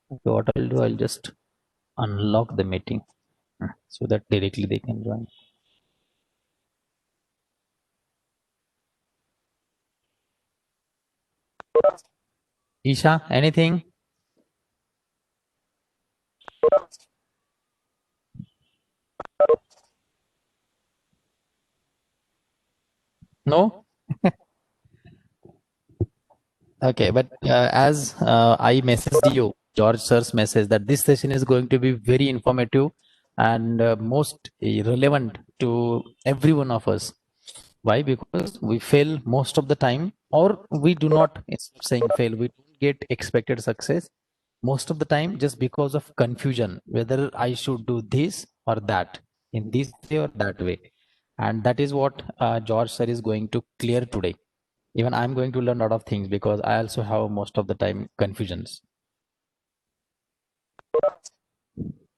So what I'll do, I'll just unlock the meeting so that directly they can join. Isha, anything? No? Okay, but as I messaged you, George sir's message that this session is going to be very informative and most relevant to every one of us. Why? Because we fail most of the time, or we do not, instead of saying fail, we don't get expected success most of the time just because of confusion, whether I should do this or that, in this way or that way. And that is what George sir is going to clear today. Even I'm going to learn a lot of things because I also have most of the time confusions.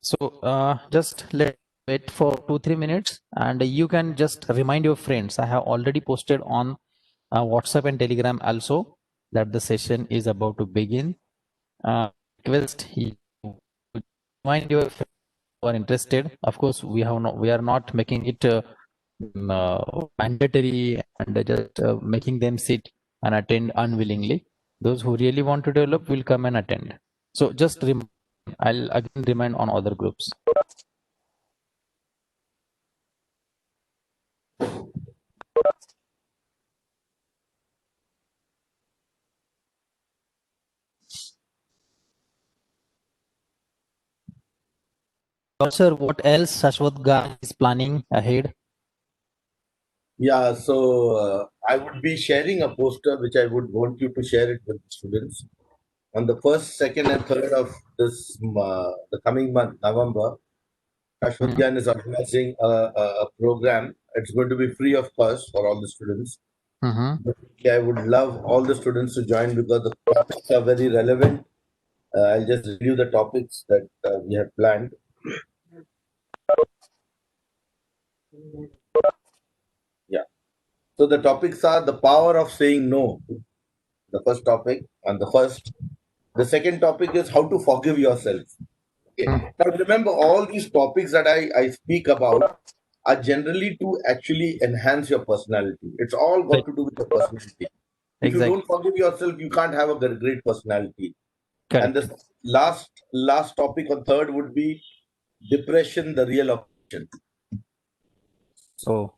So just let wait for 2-3 minutes and you can just remind your friends. I have already posted on WhatsApp and Telegram also that the session is about to begin. Request you to remind your friends who are interested. Of course, we are not making it mandatory and just making them sit and attend unwillingly. Those who really want to develop will come and attend. So just I'll again remind on other groups. Sir, what else Shashwatgyaan is planning ahead? Yeah, so I would be sharing a poster which I would want you to share it with the students. On the first, second, and third of the coming month, November, Mhm. Shashwatgyaan is organizing a program. It's going to be free of cost for all the students. Mhm. I would love all the students to join because the topics are very relevant. I'll just review the topics that we have planned. Yeah. So the topics are the power of saying no, the first topic, and the first. The second topic is how to forgive yourself. Okay. Mm. Now remember, all these topics that I speak about are generally to actually enhance your personality. It's all got to do with your personality. If you don't Exactly. forgive yourself, you can't have a great personality. And the Correct. last topic on third would be depression, the real option. Oh.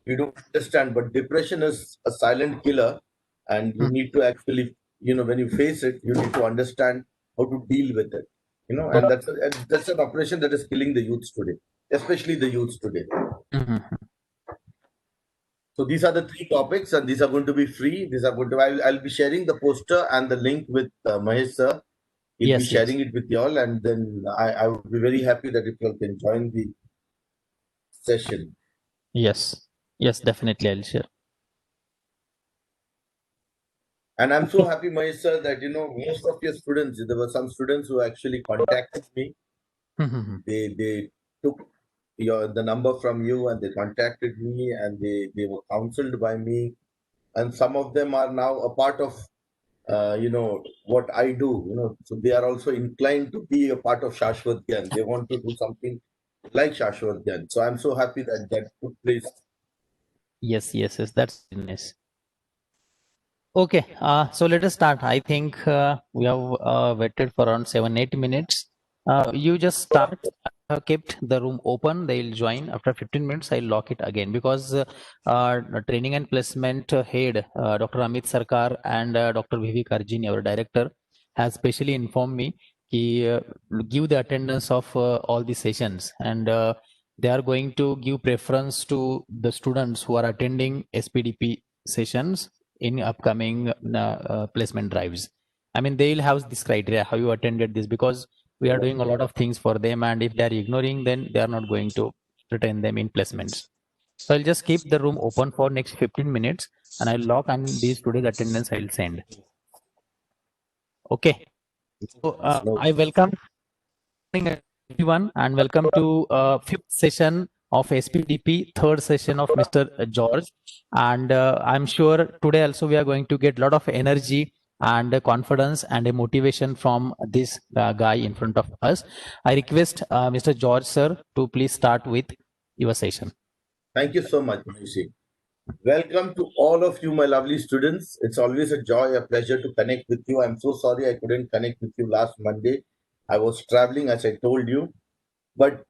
You don't understand, but depression is a silent killer, and you Mm. need to actually, when you face it, you need to understand how to deal with it. And Okay. that's an operation that is killing the youths today, especially the youths today. Mhm. So these are the three topics, and these are going to be free. These are going to. I'll be sharing the poster and the link with Mahesh sir. He'll be Yes, yes, sharing it with you all, and then I would be very happy that if you all can join the session. yes, yes, definitely I'll share. And I'm so Okay. happy, Mahesh sir, that most of your students. There were some students who actually contacted me. Mhm. They took the number from you and they contacted me and they were counseled by me. And some of them are now a part of what I do. So they are also inclined to be a part of Shashwatgyaan. They want to do something like Shashwatgyaan. So I'm so happy that that took place. Yes, yes, yes, that's nice. Okay, so let us start. I think we have waited for around 7-8 minutes. You just start. I have kept the room open. They'll join after 15 minutes. I'll lock it again because training and placement head, Dr. Amit Sarkar and Dr. Vivi Karjini, our director, has specially informed me he give the attendance of all the sessions and they are going to give preference to the students who are attending SPDP sessions in upcoming placement drives. I mean, they'll have this criteria how you attended this because we are doing a lot of things for them, and if they are ignoring, then they are not going to retain them in placements. So I'll just keep the room open for next 15 minutes, and I'll lock and these today's attendance I'll send. Okay. So No. I welcome everyone and welcome to fifth session of SPDP, third session of Mr. George. And I'm sure today also we are going to get a lot of energy and a confidence and a motivation from this guy in front of us. I request Mr. George sir to please start with your session. Thank you so much, Manishi. Welcome to all of you, my lovely students. It's always a joy, a pleasure to connect with you. I'm so sorry I couldn't connect with you last Monday. I was traveling, as I told you. But,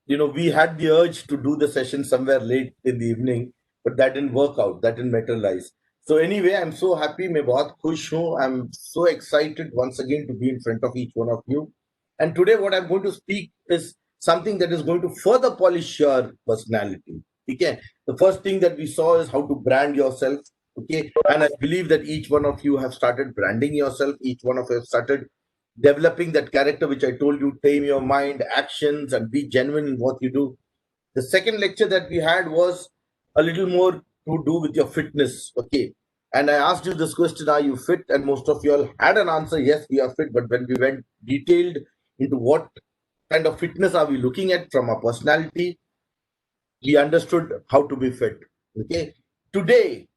we had the urge to do the session somewhere late in the evening, but that didn't work out. That didn't materialize. So anyway, I'm so happy. मैं बहुत खुश हूँ. I'm so excited once again to be in front of each one of you. And today what I'm going to speak is something that is going to further polish your personality. Okay. The first thing that we saw is how to brand yourself. Okay. And I believe that each one of you have started branding yourself. Each one of you have started developing that character, which I told you, tame your mind, actions, and be genuine in what you do. The second lecture that we had was a little more to do with your fitness. Okay. And I asked you this question, are you fit? And most of you all had an answer, yes, we are fit. But when we went detailed into what kind of fitness are we looking at from our personality, we understood how to be fit. Okay. Today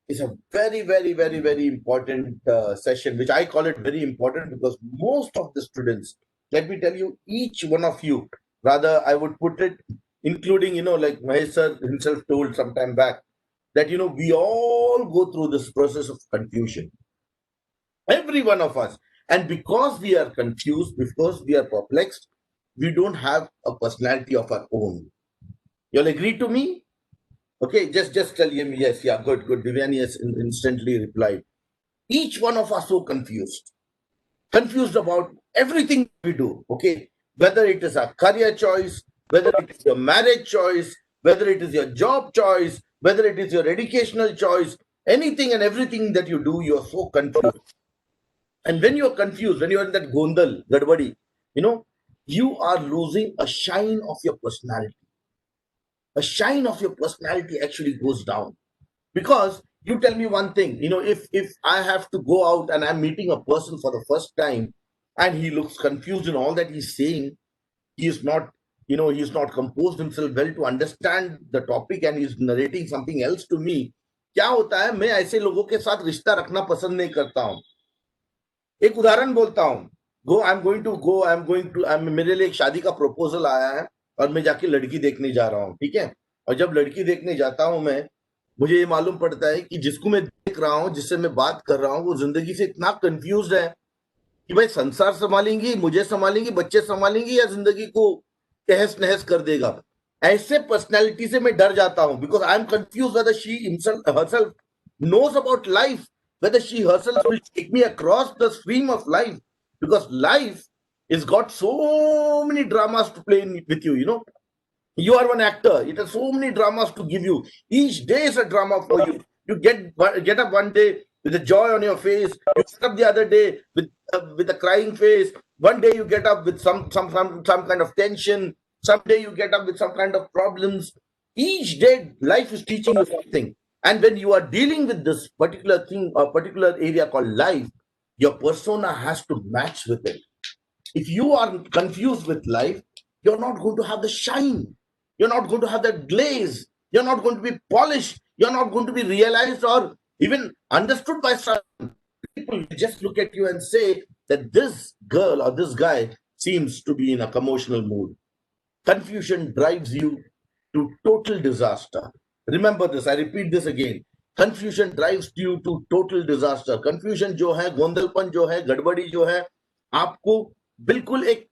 is a very, very, very, very important session, which I call it very important because most of the students, let me tell you, each one of you, rather, I would put it, including, like Mahesh sir himself told some time back, that, we all go through this process of confusion. Every one of us. And because we are confused, because we are perplexed, we don't have a personality of our own. You'll agree to me? Okay, just tell him yes, yeah, good. Divyani has instantly replied. Each one of us so confused about everything we do. Okay, whether it is a career choice, whether it is your marriage choice, whether it is your job choice, whether it is your educational choice, anything and everything that you do, you are so confused. And when you are confused, when you are in that gondal, gadbadi, you are losing a shine of your personality. A shine of your personality actually goes down. Because you tell me one thing, if I have to go out and I'm meeting a person for the first time and he looks confused in all that he's saying, he is not, he's not composed himself well to understand the topic and he's narrating something else to me. क्या होता है, मैं ऐसे लोगों के साथ रिश्ता रखना पसंद नहीं करता हूं. एक उदाहरण बोलता हूं. मेरे लिए एक शादी का प्रपोजल आया है और मैं जाके लड़की देखने जा रहा हूं. ठीक है. और जब लड़की देखने जाता हूं मैं, मुझे ये मालूम पड़ता है कि जिसको मैं देख रहा हूं, जिससे मैं बात कर रहा हूं, वो जिंदगी से इतना कंफ्यूज्ड है कि भाई संसार संभालेंगी, मुझे संभालेंगी, बच्चे संभालेंगी या जिंदगी को तहस नहस कर देगा. ऐसे पर्सनैलिटी से मैं डर जाता हूं because I am confuse whether she herself knows about life, whether she herself will take me across the stream of life, because life has got so many dramas to play with you. You are one actor. It has so many dramas to give you. Each day is a drama for you. You get up one day with a joy on your face. You get up the other day with a crying face. One day you get up with some kind of tension. Someday you get up with some kind of problems. Each day life is teaching you something. And when you are dealing with this particular thing or particular area called life, your persona has to match with it. If you are confused with life, you're not going to have the shine. You're not going to have that glaze. You're not going to be polished. You're not going to be realized or even understood by some people. Will just look at you and say that this girl or this guy seems to be in a commotional mood. Confusion drives you to total disaster. Remember this, I repeat this again. Confusion drives you to total disaster. Confusion जो है, गोंदलपन जो है, गड़बड़ी जो है, आपको बिल्कुल एक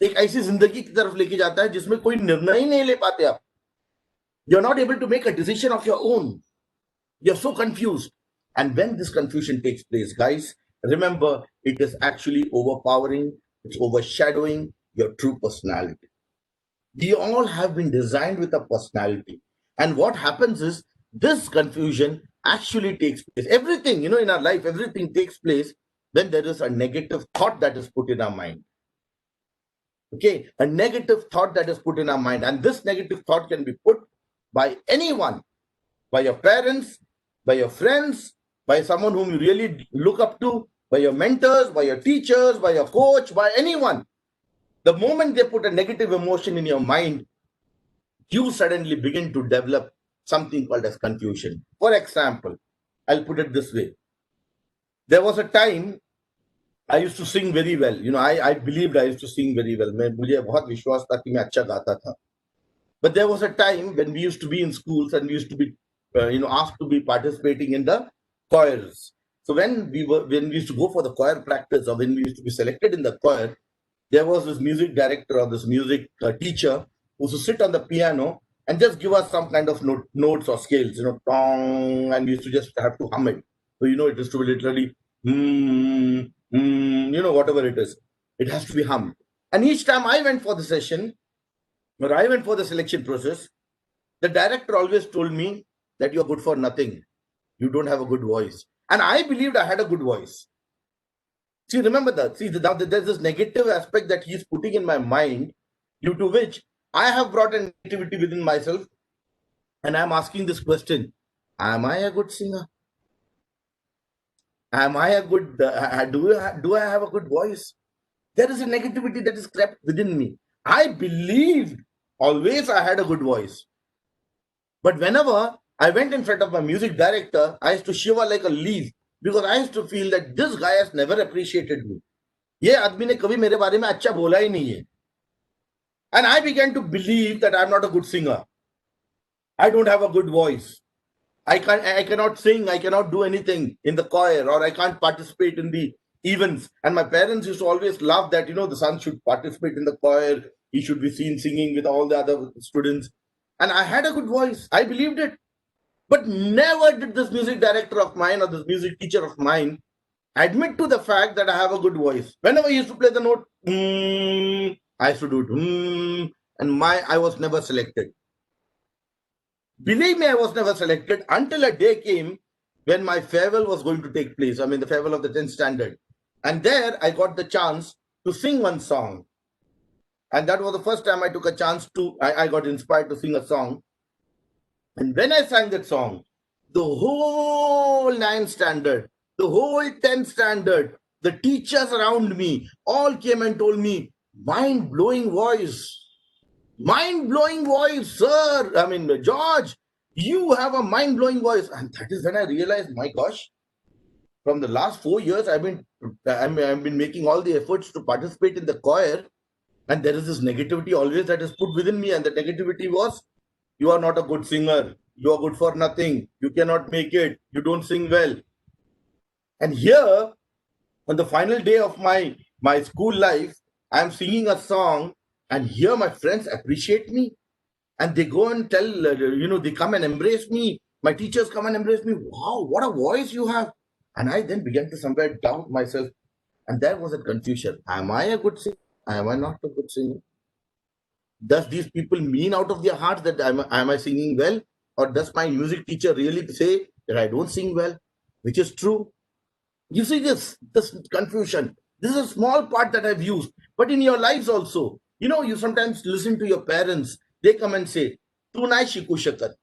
ऐसी जिंदगी की तरफ लेके जाता है जिसमें कोई निर्णय ही नहीं ले पाते आप. You're not able to make a decision of your own. You're so confused. And when this confusion takes place, guys, remember, it is actually overpowering, it's overshadowing your true personality. We all have been designed with a personality. And what happens is this confusion actually takes place. Everything, in our life, everything takes place when there is a negative thought that is put in our mind. Okay, a negative thought that is put in our mind. And this negative thought can be put by anyone, by your parents, by your friends, by someone whom you really look up to, by your mentors, by your teachers, by your coach, by anyone. The moment they put a negative emotion in your mind, you suddenly begin to develop something called as confusion. For example, I'll put it this way. There was a time I used to sing very well. I believed I used to sing very well. मुझे बहुत विश्वास था कि मैं अच्छा गाता था. But there was a time when we used to be in schools and we used to be, asked to be participating in the choirs. So when we used to go for the choir practice, or when we used to be selected in the choir, there was this music director or this music teacher who used to sit on the piano and just give us some kind of notes or scales, tong, and we used to just have to hum it. So it is to be literally, whatever it is, it has to be hummed. And each time I went for the session, when I went for the selection process, the director always told me that you're good for nothing. You don't have a good voice. And I believed I had a good voice. See, remember that. See, now there's this negative aspect that he's putting in my mind, due to which I have brought a negativity within myself. And I'm asking this question: am I a good singer? Am I a good, do I have a good voice? There is a negativity that is crept within me. I believed always I had a good voice. But whenever I went in front of my music director, I used to shiver like a leaf because I used to feel that this guy has never appreciated me. ये आदमी ने कभी मेरे बारे में अच्छा बोला ही नहीं है. And I began to believe that I'm not a good singer. I don't have a good voice. I cannot sing. I cannot do anything in the choir, or I can't participate in the events. And my parents used to always laugh that, the son should participate in the choir. He should be seen singing with all the other students. And I had a good voice. I believed it. But never did this music director of mine or this music teacher of mine admit to the fact that I have a good voice. Whenever he used to play the note, I used to do it, and I was never selected. Believe me, I was never selected until a day came when my farewell was going to take place. I mean, the farewell of the 10th standard. And there I got the chance to sing one song. And that was the first time I took a chance I got inspired to sing a song. And when I sang that song, the whole 9th standard, the whole 10th standard, the teachers around me all came and told me, mind-blowing voice. Mind-blowing voice, sir. I mean, George, you have a mind-blowing voice. And that is when I realized, my gosh, from the last 4 years, I've been making all the efforts to participate in the choir. And there is this negativity always that is put within me. And the negativity was, you are not a good singer. You are good for nothing. You cannot make it. You don't sing well. And here, on the final day of my school life, I am singing a song, and here my friends appreciate me. And they go and tell, they come and embrace me. My teachers come and embrace me. Wow, what a voice you have. And I then began to somewhere doubt myself. And there was a confusion. Am I a good singer? Am I not a good singer? Does these people mean out of their hearts that am I singing well? Or does my music teacher really say that I don't sing well? Which is true. You see this confusion. This is a small part that I've used. But in your lives also, you sometimes listen to your parents. They come and say, "Tu nahi shiku shakat.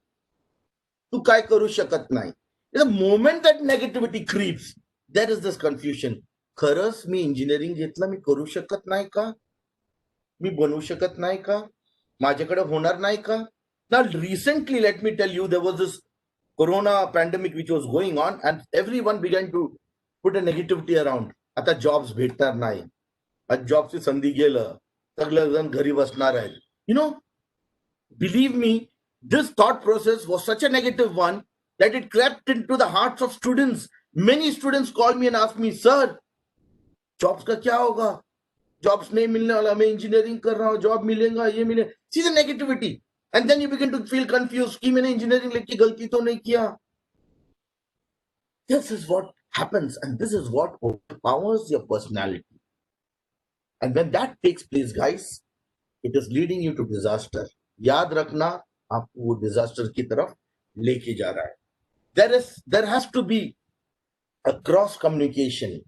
Tu kai karu shakat nahi." The moment that negativity creeps, there is this confusion. खरंच मी engineering घेतलं, मी करू शकत नाही का? मी बनवू शकत नाही का? माझ्याकडे होणार नाही का? Now recently, let me tell you, there was this corona pandemic which was going on, and everyone began to put a negativity around. आता जॉब्स भेटणार नाही, आज जॉबची संधी गेलं, सगळेजण घरी बसणार आहेत. Believe me, this thought process was such a negative one that it crept into the hearts of students. Many students called me and asked me, "Sir, jobs का क्या होगा? Jobs नहीं मिलने वाला, मैं इंजीनियरिंग कर रहा हूँ, जॉब मिलेगा, ये मिले." See the negativity. And then you begin to feel confused कि मैंने इंजीनियरिंग लेके गलती तो नहीं किया. This is what happens, and this is what overpowers your personality. And when that takes place, guys, it is leading you to disaster. याद रखना, आपको वो disaster की तरफ लेके जा रहा है. There has to be a cross communication.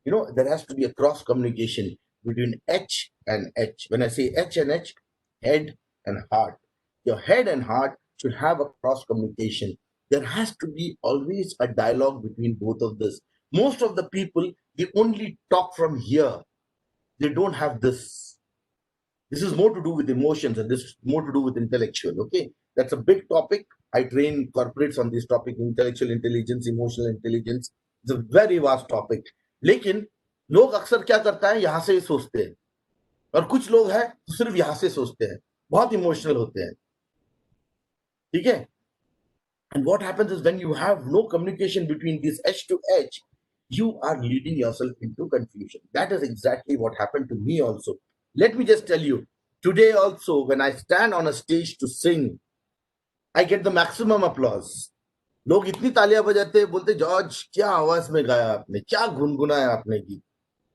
There has to be a cross communication between H and H. When I say H and H, head and heart. Your head and heart should have a cross communication. There has to be always a dialogue between both of this. Most of the people, they only talk from here. They don't have this. This is more to do with emotions, and this is more to do with intellectual. Okay, that's a big topic. I train corporates on this topic: intellectual intelligence, emotional intelligence. It's a very vast topic. लेकिन लोग अक्सर क्या करता है, यहां से ही सोचते हैं, और कुछ लोग हैं सिर्फ यहां से सोचते हैं, बहुत इमोशनल होते हैं, ठीक है. And what happens is when you have no communication between this edge to edge, you are leading yourself into confusion. That is exactly what happened to me also. Let me just tell you, today also, when I stand on a stage to sing, I get the maximum applause. लोग इतनी तालियां बजाते हैं, बोलते George क्या आवाज में गाया आपने, क्या गुनगुनाया आपने गीत.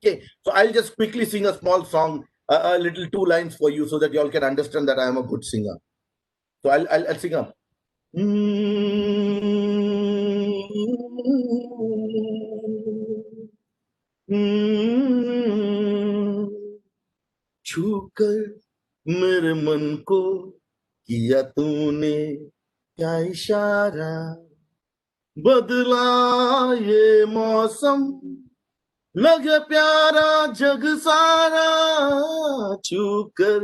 Okay, so I'll just quickly sing a small song, a little 2 lines for you, so that you all can understand that I am a good singer. So I'll sing up. छूकर मेरे मन को किया तूने क्या इशारा, बदला ये मौसम लगे प्यारा जग सारा, छूकर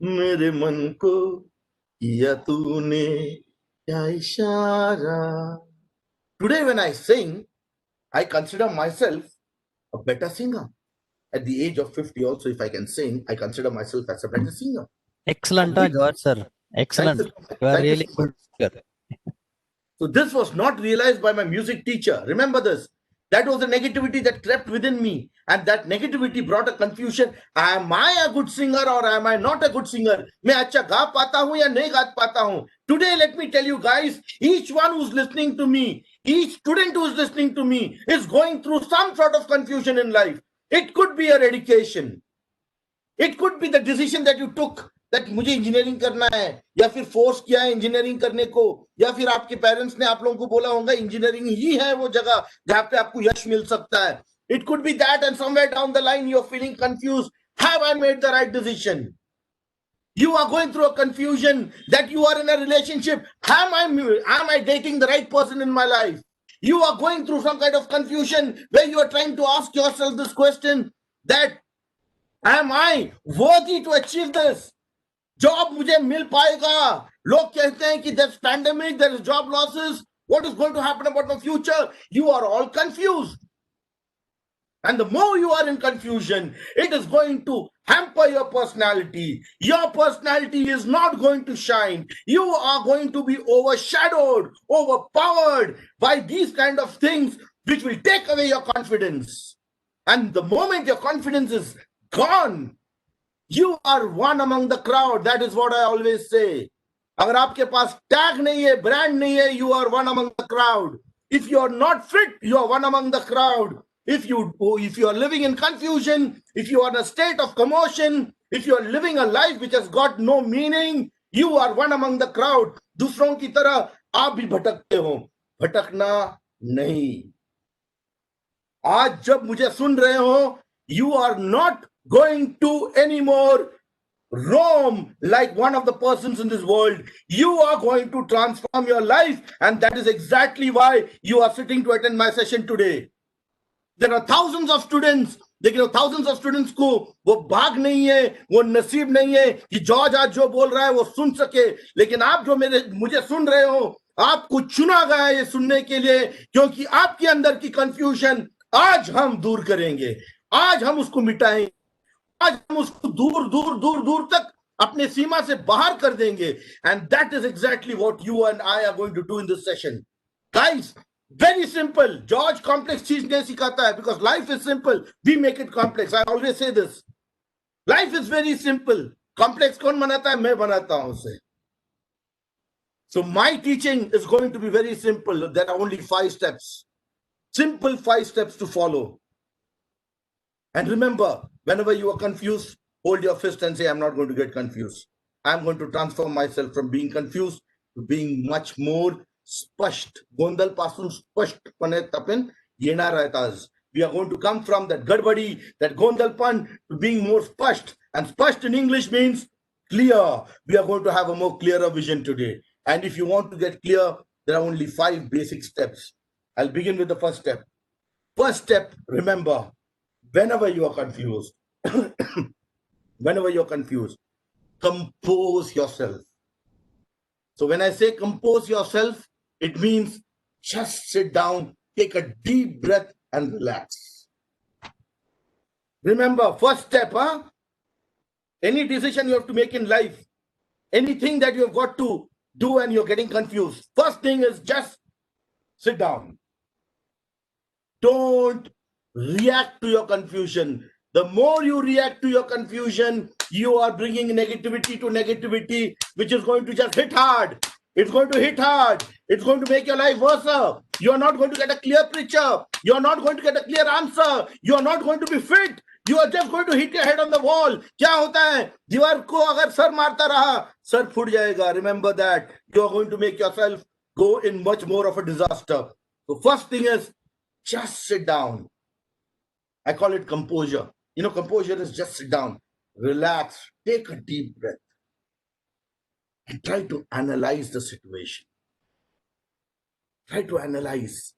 मेरे मन को किया तूने क्या इशारा. Today when I sing, I consider myself a better singer. At the age of 50 also, if I can sing, I consider myself as a better singer. Excellent, George sir. Excellent. You are Thank you really so good singer. So this was not realized by my music teacher. Remember this. That was the negativity that crept within me. And that negativity brought a confusion. Am I a good singer or am I not a good singer? मैं अच्छा गा पाता हूँ या नहीं गा पाता हूँ? Today, let me tell you guys, each one who's listening to me, each student who's listening to me is going through some sort of confusion in life. It could be your education. It could be the decision that you took, that मुझे engineering करना है, या फिर force किया है engineering करने को, या फिर आपके पेरेंट्स ने आप लोगों को बोला होगा इंजीनियरिंग ही है वो जगह जहां पे आपको यश मिल सकता है. It could be that, and somewhere down the line you're feeling confused. Have I made the right decision? You are going through a confusion that you are in a relationship. Am I dating the right person in my life? You are going through some kind of confusion where you are trying to ask yourself this question, that am I worthy to achieve this? Job मुझे मिल पाएगा? लोग कहते हैं कि there's pandemic, there is job losses. What is going to happen about my future? You are all confused. And the more you are in confusion, it is going to hamper your personality. Your personality is not going to shine. You are going to be overshadowed, overpowered by these kind of things which will take away your confidence. And the moment your confidence is gone, you are one among the crowd. That is what I always say. अगर आपके पास tag नहीं है, brand नहीं है, you are one among the crowd. If you are not fit, you are one among the crowd. If you are living in confusion, if you are in a state of commotion, if you are living a life which has got no meaning, you are one among the crowd. दूसरों की तरह आप भी भटकते हो. भटकना नहीं. आज जब मुझे सुन रहे हो, you are not going to anymore roam like one of the persons in this world. You are going to transform your life, and that is exactly why you are sitting to attend my session today. There are thousands of students, लेकिन thousands of students को वो भाग नहीं है, वो नसीब नहीं है कि जॉर्ज आज जो बोल रहा है वो सुन सके. लेकिन आप जो मुझे सुन रहे हो, आपको चुना गया है ये सुनने के लिए, क्योंकि आपके अंदर की कंफ्यूजन आज हम दूर करेंगे. आज हम उसको मिटाएंगे. आज हम उसको दूर दूर दूर दूर तक अपने सीमा से बाहर कर देंगे. And that is exactly what you and I are going to do in this session. Guys, very simple. George complex चीज नहीं सिखाता है, because life is simple. We make it complex. I always say this. Life is very simple. Complex कौन बनाता है? मैं बनाता हूं उसे. So my teaching is going to be very simple. There are only 5 steps. Simple 5 steps to follow. And remember, whenever you are confused, hold your fist and say, I'm not going to get confused. I'm going to transform myself from being confused to being much more spasht. Gondal pasun spasht pane tapin yenar rahtaz. We are going to come from that gadbadi, that gondalpan, to being more spasht. And spasht in English means clear. We are going to have a more clearer vision today. And if you want to get clear, there are only 5 basic steps. I'll begin with the first step. First step, remember, whenever you are confused, compose yourself. So when I say compose yourself, it means just sit down take a deep breath and relax. Remember, first step, any decision you have to make in life, anything that you have got to do and you're getting confused, first thing is just sit down. Don't react to your confusion. The more you react to your confusion, you are bringing negativity to negativity, which is going to just hit hard. It's going to hit hard. It's going to make your life worse. You are not going to get a clear picture. You are not going to get a clear answer. You are not going to be fit. You are just going to hit your head on the wall. क्या होता है, दीवार को अगर sir मारता रहा, sir फूट जाएगा. Remember that. You are going to make yourself go in much more of a disaster. So first thing is, just sit down. I call it composure. Composure is just sit down, relax, take a deep breath, and try to analyze the situation. Try to analyze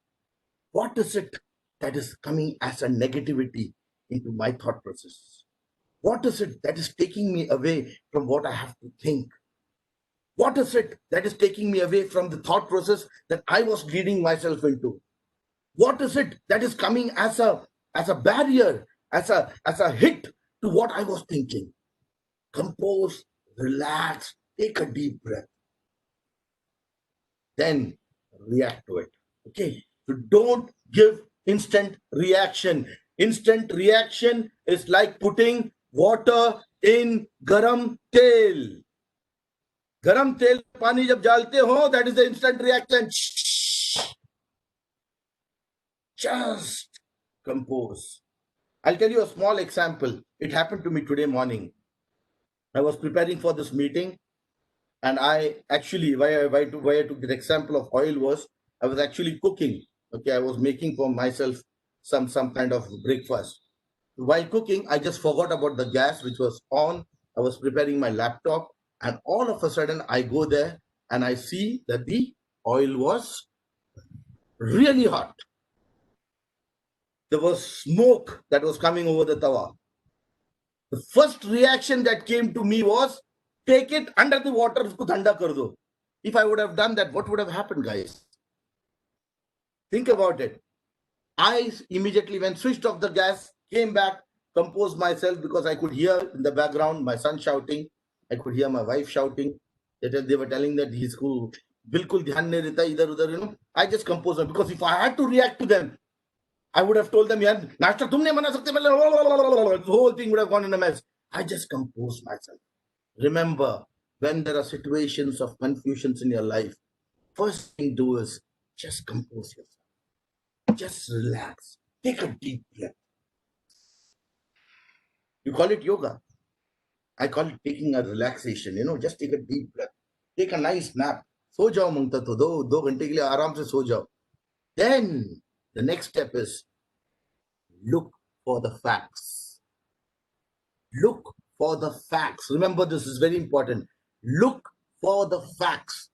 what is it that is coming as a negativity into my thought process. What is it that is taking me away from what I have to think? What is it that is taking me away from the thought process that I was leading myself into? What is it that is coming as a barrier, as a hit to what I was thinking? Compose, relax, take a deep breath, then react to it. Okay, so don't give instant reaction. Instant reaction is like putting water in garam tel. Garam tel pani jab jalte ho, that is the instant reaction. Just compose. I'll tell you a small example. It happened to me today morning. I was preparing for this meeting, and I actually, why I took the example of oil was, I was actually cooking. Okay, I was making for myself some kind of breakfast. While cooking, I just forgot about the gas, which was on. I was preparing my laptop, and all of a sudden, I go there and I see that the oil was really hot. There was smoke that was coming over the tawa. The first reaction that came to me was, take it under the water, usko thanda kar do. If I would have done that, what would have happened, guys? Think about it. I immediately, when switched off the gas, came back, composed myself, because I could hear in the background my son shouting. I could hear my wife shouting. They were telling that he's cool. Bilkul dhyan nahi deta idhar udhar, I just composed them, because if I had to react to them, I would have told them, yeah, Nashta tum nahi bana sakte, the whole thing would have gone in a mess. I just composed myself. Remember, when there are situations of confusions in your life, first thing do is just compose yourself. Just relax. Take a deep breath. You call it yoga. I call it taking a relaxation. Just take a deep breath. Take a nice nap. सो जाओ मंगता तो दो घंटे के लिए आराम से सो जाओ. Then the next step is look for the facts. Look for the facts. Remember, this is very important. Look for the facts.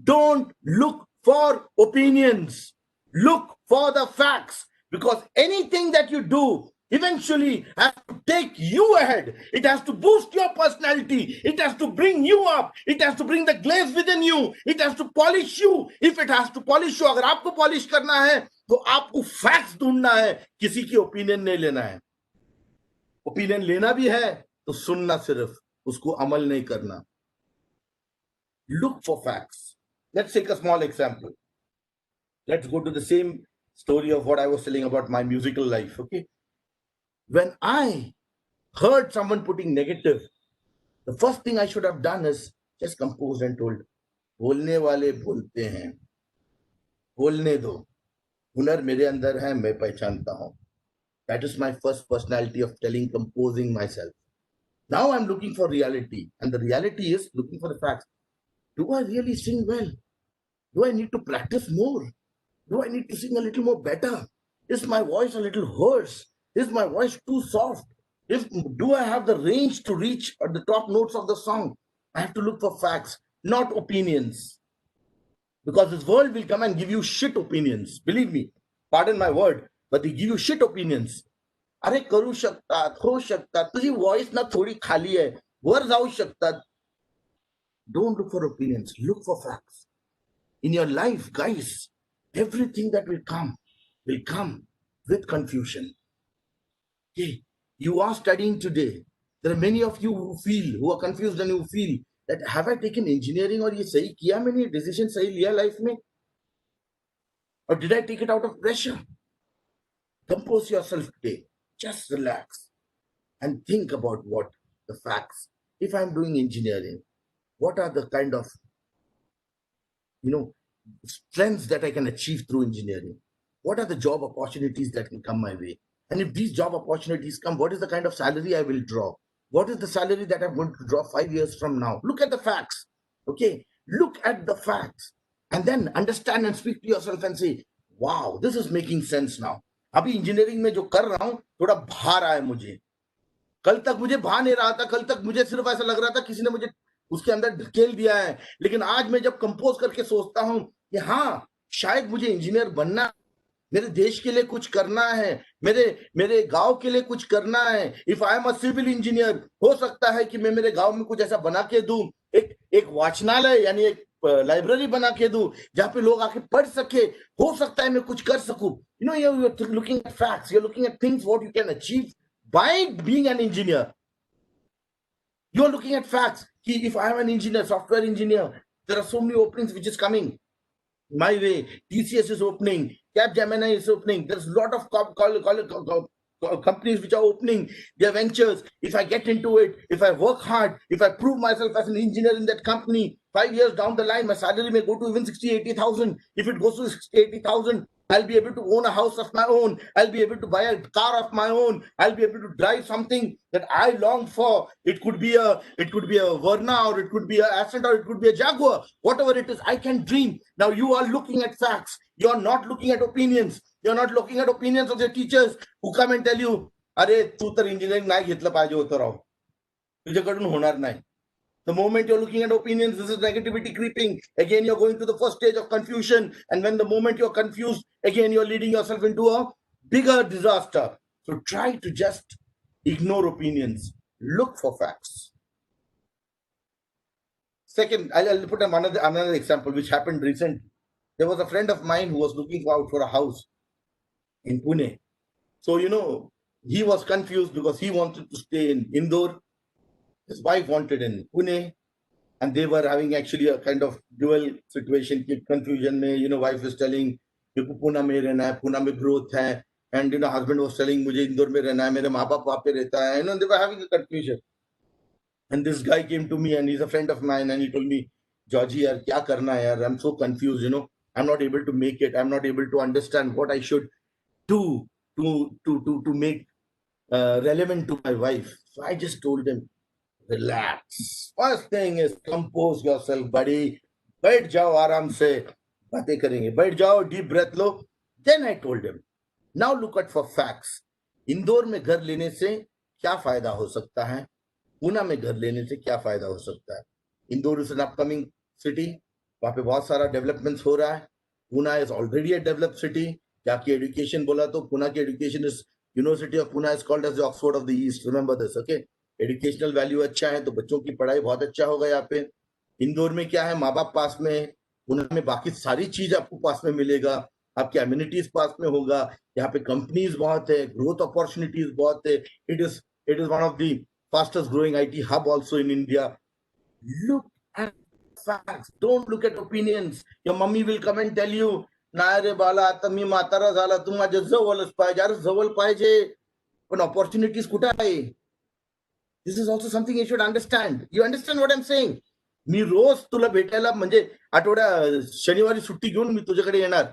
Don't look for opinions. Look for the facts. Because anything that you do eventually has to take you ahead. It has to boost your personality. It has to bring you up. It has to bring the glaze within you. It has to polish you. If it has to polish you, अगर आपको polish करना है, तो आपको facts ढूंढना है. किसी की opinion नहीं लेना है. Opinion लेना भी है, तो सुनना सिर्फ, उसको अमल नहीं करना. Look for facts. Let's take a small example. Let's go to the same story of what I was telling about my musical life. Okay. When I heard someone putting negative, the first thing I should have done is just composed and told, बोलने वाले बोलते हैं, बोलने दो, हुनर मेरे अंदर है, मैं पहचानता हूं. That is my first personality of composing myself. Now I'm looking for reality, and the reality is looking for the facts. Do I really sing well? Do I need to practice more? Do I need to sing a little more better? Is my voice a little hoarse? Is my voice too soft? Do I have the range to reach at the top notes of the song? I have to look for facts, not opinions. Because this world will come and give you shit opinions. Believe me, pardon my word, but they give you shit opinions. अरे करू शकतात, हो शकतात, तुझी voice ना थोडी खाली आहे, वर जाऊ शकतात. Don't look for opinions, look for facts. In your life, guys, everything that will come, will come with confusion. Okay, you are studying today. There are many of you who are confused and who feel that have I taken engineering और ये सही किया मैंने decision सही लिया life में or did I take it out of pressure? Compose yourself today. Just relax and think about what the facts. If I'm doing engineering, what are the kind of strengths that I can achieve through engineering? What are the job opportunities that can come my way? And if these job opportunities come, what is the kind of salary I will draw? What is the salary that I'm going to draw 5 years from now? Look at the facts. Okay. Look at the facts. And then understand and speak to yourself and say, wow, this is making sense now. अभी engineering में जो कर रहा हूं थोड़ा भा रहा है मुझे. कल तक मुझे भा नहीं रहा था. कल तक मुझे सिर्फ ऐसा लग रहा था किसी ने मुझे उसके अंदर ढकेल दिया है. लेकिन आज मैं जब कंपोज करके सोचता हूं कि हाँ शायद मुझे इंजीनियर बनना, मेरे देश के लिए कुछ करना है, मेरे गांव के लिए कुछ करना है. If I am a civil engineer, हो सकता है कि मैं मेरे गांव में कुछ ऐसा बना के दूं, एक वाचनालय यानी एक लाइब्रेरी बना के दूं जहां पे लोग आके पढ़ सके. हो सकता है मैं कुछ कर सकूं. You are looking at facts, you are looking at things what you can achieve by being an engineer. You are looking at facts. If I am an engineer, software engineer, there are so many openings which is coming my way. TCS is opening, Capgemini is opening. There's a lot of companies which are opening their ventures. If I get into it, if I work hard, if I prove myself as an engineer in that company, 5 years down the line, my salary may go to even 60,000, 80,000. If it goes to 60,000, 80,000, I'll be able to own a house of my own. I'll be able to buy a car of my own. I'll be able to drive something that I long for. It could be a Verna, or it could be a Ascent, or it could be a Jaguar. Whatever it is, I can dream. Now you are looking at facts. You are not looking at opinions. You are not looking at opinions of your teachers who come and tell you, "अरे तू तर engineering नाही घेतलं पाहिजे होतं राव. तुझ्याकडून होणार नाही." The moment you're looking at opinions, this is negativity creeping. Again, you're going to the first stage of confusion. And when the moment you're confused, again, you're leading yourself into a bigger disaster. So try to just ignore opinions. Look for facts. Second, I'll put another example which happened recently. There was a friend of mine who was looking out for a house in Pune. So, he was confused because he wanted to stay in Indore. His wife wanted in Pune, and they were having actually a kind of dual situation, confusion. Wife is telling, Pune mein rehna hai, Pune mein growth hai, and husband was telling, mujhe Indore mein rehna hai, mere maa baap wahan pe rehta hai. They were having a confusion. And this guy came to me, and he's a friend of mine, and he told me, Georgie, yaar, kya karna hai, yaar? I'm so confused. I'm not able to make it. I'm not able to understand what I should do to make relevant to my wife. So I just told him, relax. First thing is compose yourself, buddy. बैठ जाओ आराम से, बातें करेंगे. बैठ जाओ, deep breath low. Then I told him, now look at for facts. Indore में घर लेने से क्या फायदा हो सकता है? पूना में घर लेने से क्या फायदा हो सकता है? Indore is an upcoming city. वहां पे बहुत सारा डेवलपमेंट्स हो रहा है. Poona is already a developed city. क्या की एजुकेशन बोला तो पूना की education is university of Poona is called as the Oxford of the east. Remember this. Okay, educational value अच्छा है तो बच्चों की पढ़ाई बहुत अच्छा होगा यहाँ पे. इंदौर में क्या है, माँ बाप पास में है. पूना में बाकी सारी चीज आपको पास में मिलेगा. आपके एम्यूनिटीज पास में होगा. यहाँ पे कंपनीज बहुत है, ग्रोथ अपॉर्चुनिटीज बहुत है. It is one of the fastest growing IT hub also in India. Look at facts. Don't look at opinions. Your mummy will come and tell you, नाही रे बाला, आता मी म्हातारा झाला, तू माझ्या जवळच पाहिजे. अरे जवळ पाहिजे, पण opportunities कुठे आहे? This is also something you should understand. You understand what I'm saying? मी रोज तुला भेटायला म्हणजे शनिवारी सुट्टी घेऊन मी तुझ्याकडे येणार,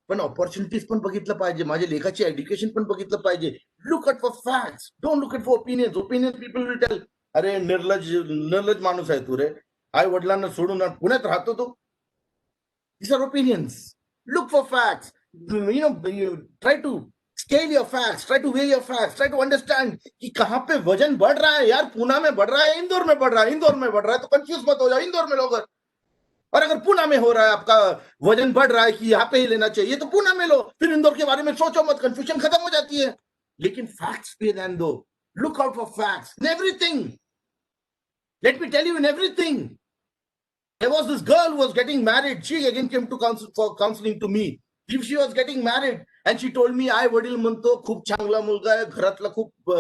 पण ऑपॉर्च्युनिटीज पण बघितलं पाहिजे. माझ्या लेखाची एज्युकेशन पण बघितलं पाहिजे. Look at for facts. Don't look at for opinions. Opinions people will tell, अरे निर्लज माणूस आहे तू रे, आई वडिलांना सोडून पुण्यात राहतो तू. These are opinions. Look for facts. You try to scale your facts, try to weigh your facts, try to understand कि कहाँ पे वजन बढ़ रहा है. यार पुणे में बढ़ रहा है, इंदौर में बढ़ रहा है. इंदौर में बढ़ रहा है तो कंफ्यूज मत हो जाओ, इंदौर में लोग. और अगर पुणे में हो रहा है, आपका वजन बढ़ रहा है कि यहाँ पे ही लेना चाहिए, तो पुणे में लो. फिर इंदौर के बारे में सोचो मत, कंफ्यूजन खत्म हो जाती है. लेकिन फैक्ट्स पे ध्यान दो. Look out for facts in everything. Let me tell you, in everything. There was this girl who was getting married. She again came to counsel for counseling to me. If she was getting married, and she told me I वडील म्हणतो खूप चांगला मुलगा आहे, घरातला खूप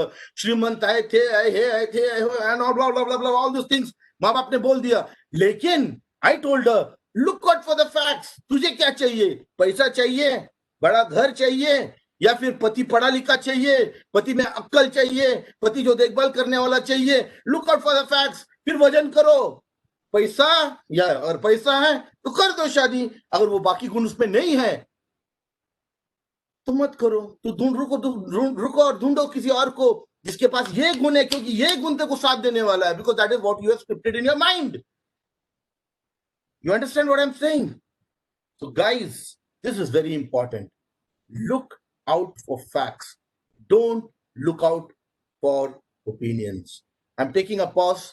श्रीमंत आहे, ते आहे, हे आहे, ते आहे, and all those things माँ बाप ने बोल दिया. लेकिन I told her, look out for the facts. तुझे क्या चाहिए? पैसा चाहिए, बड़ा घर चाहिए, या फिर पति पढ़ा लिखा चाहिए, पति में अक्ल चाहिए, पति जो देखभाल करने वाला चाहिए. Look out for the facts. फिर वजन करो. पैसा या और पैसा है तो कर दो शादी. अगर वो बाकी गुण उसमें नहीं है तो मत करो. तो रुको और ढूंढो किसी और को जिसके पास ये गुण है, क्योंकि ये गुण तेरे को साथ देने वाला है. Because that is what you have scripted in your mind. You understand what I'm saying? So guys, this is very important. Look out for facts. Don't look out for opinions. I'm taking a pause,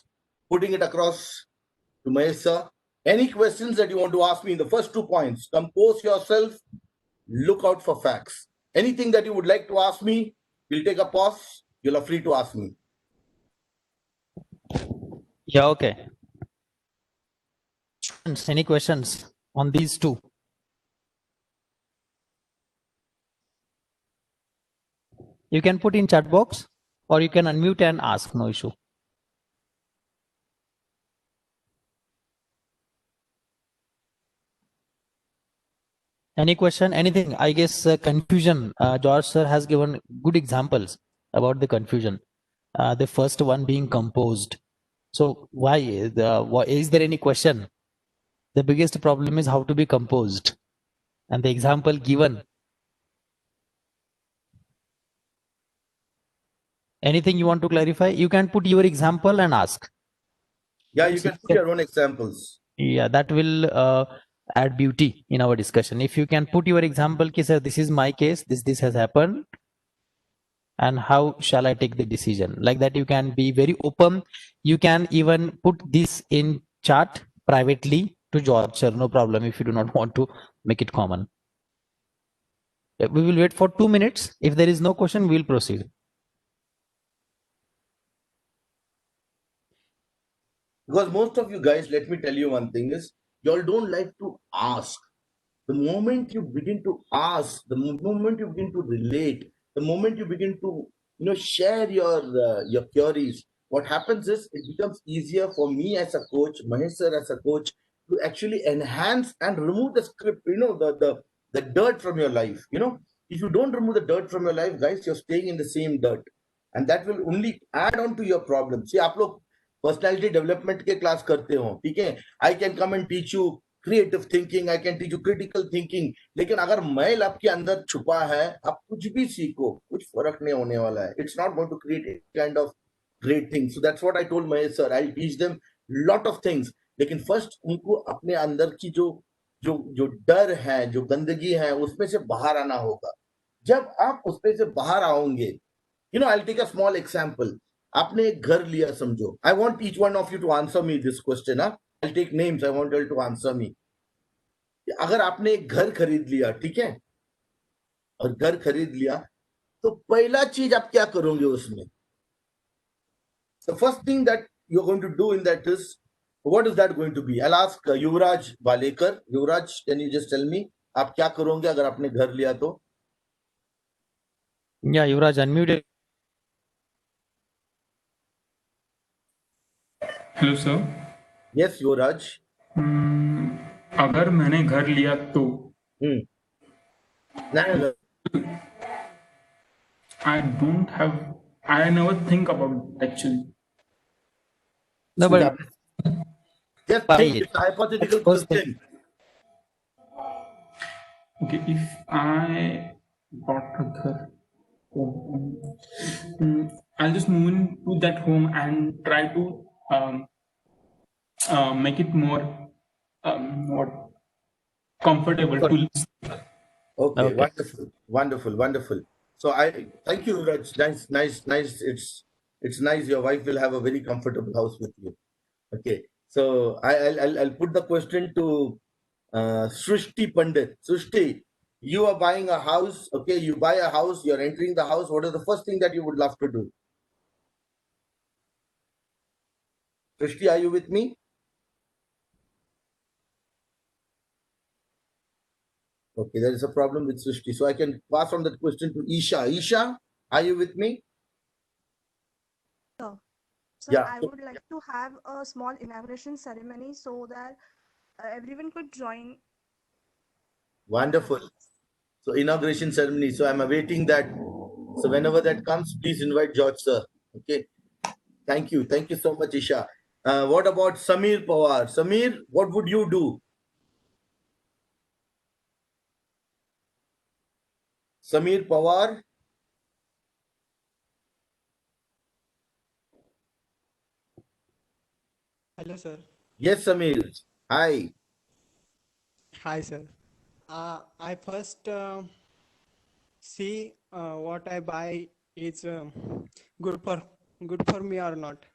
putting it across to Mahesh sir. Any questions that you want to ask me in the first 2 points? Compose yourself. Look out for facts. Anything that you would like to ask me, we'll take a pause. You're free to ask me. Yeah, okay. Any questions on these two? You can put in chat box or you can unmute and ask, no issue. Any question, anything? I guess confusion. George sir has given good examples about the confusion. The first one being composed. So why is there any question? The biggest problem is how to be composed. And the example given. Anything you want to clarify? You can put your example and ask. Yeah, you can put your own examples. Yeah, that will add beauty in our discussion. If you can put your example, sir, this is my case, this has happened, and how shall I take the decision? Like that, you can be very open. You can even put this in chat privately to George, sir, no problem if you do not want to make it common. We will wait for 2 minutes. If there is no question, we will proceed. Because most of you guys, let me tell you one thing is, you all don't like to ask. The moment you begin to ask, the moment you begin to relate, the moment you begin to share your queries, what happens is it becomes easier for me as a coach, Mahesh sir as a coach, to actually enhance and remove the script, the dirt from your life. If you don't remove the dirt from your life, guys, you're staying in the same dirt, and that will only add on to your problem. See, आप लोग personality development के class करते हो, ठीक है, I can come and teach you creative thinking, I can teach you critical thinking, लेकिन अगर मैल आपके अंदर छुपा है, आप कुछ भी सीखो, कुछ फर्क नहीं होने वाला है. It's not going to create any kind of great thing. So that's what I told Mahesh sir, I teach them lot of things, लेकिन फर्स्ट उनको अपने अंदर की जो जो जो डर है, जो गंदगी है, उसमें से बाहर आना होगा. जब आप उसमें से बाहर आओगे, I will take a small example. आपने एक घर लिया समझो. I want each one of you to answer me this question. I will take names. I want you to answer me. अगर आपने एक घर खरीद लिया, ठीक है, और घर खरीद लिया, तो पहला चीज आप क्या करोगे उसमें? The first thing that you're going to do in that is, what is that going to be? I'll ask Yuvraj Walekar. Yuvraj, can you just tell me, आप क्या करोगे अगर आपने घर लिया तो? Yeah, युवराज, unmute. Hello sir. Yes, युवराज. अगर मैंने घर लिया तो I never think about it actually. No, but just think, it's a hypothetical question. Okay, if I bought a ghar, I'll just move into that home and try to make it more more comfortable to live. Okay, wonderful. So I thank you, Raj. Nice. It's nice. Your wife will have a very comfortable house with you. Okay, so I'll put the question to Srishti Pandit. Srishti, you are buying a house. Okay, you buy a house. You're entering the house. What is the first thing that you would love to do? Srishti, are you with me? Okay, there is a problem with Srishti. So I can pass on that question to Isha. Isha, are you with me? Sir, sir, Yeah. I would like to have a small inauguration ceremony so that everyone could join the Wonderful. house. So inauguration ceremony. So I'm awaiting that. So whenever that comes, please invite George sir. Okay. Thank you. Thank you so much, Isha. What about Samir Pawar? Samir, what would you do? Samir Pawar? Hello, sir. Yes, Samir. Hi. Hi, sir. I first see what I buy is good for good for me or not.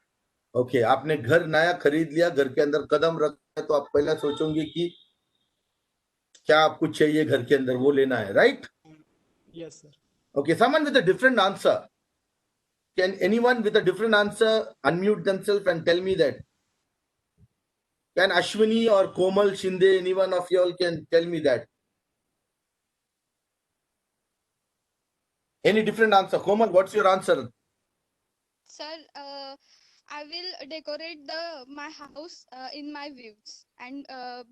Okay आपने घर नया खरीद लिया घर के अंदर कदम रखा है तो आप पहले सोचोगे कि क्या आपको चाहिए घर के अंदर वो लेना है right Yes, sir. Okay someone with a different answer can anyone with a different answer unmute themselves and tell me that can Ashwini or Komal Shinde anyone of you all can tell me that any different answer Komal what's your answer Sir, I will decorate my house in my views and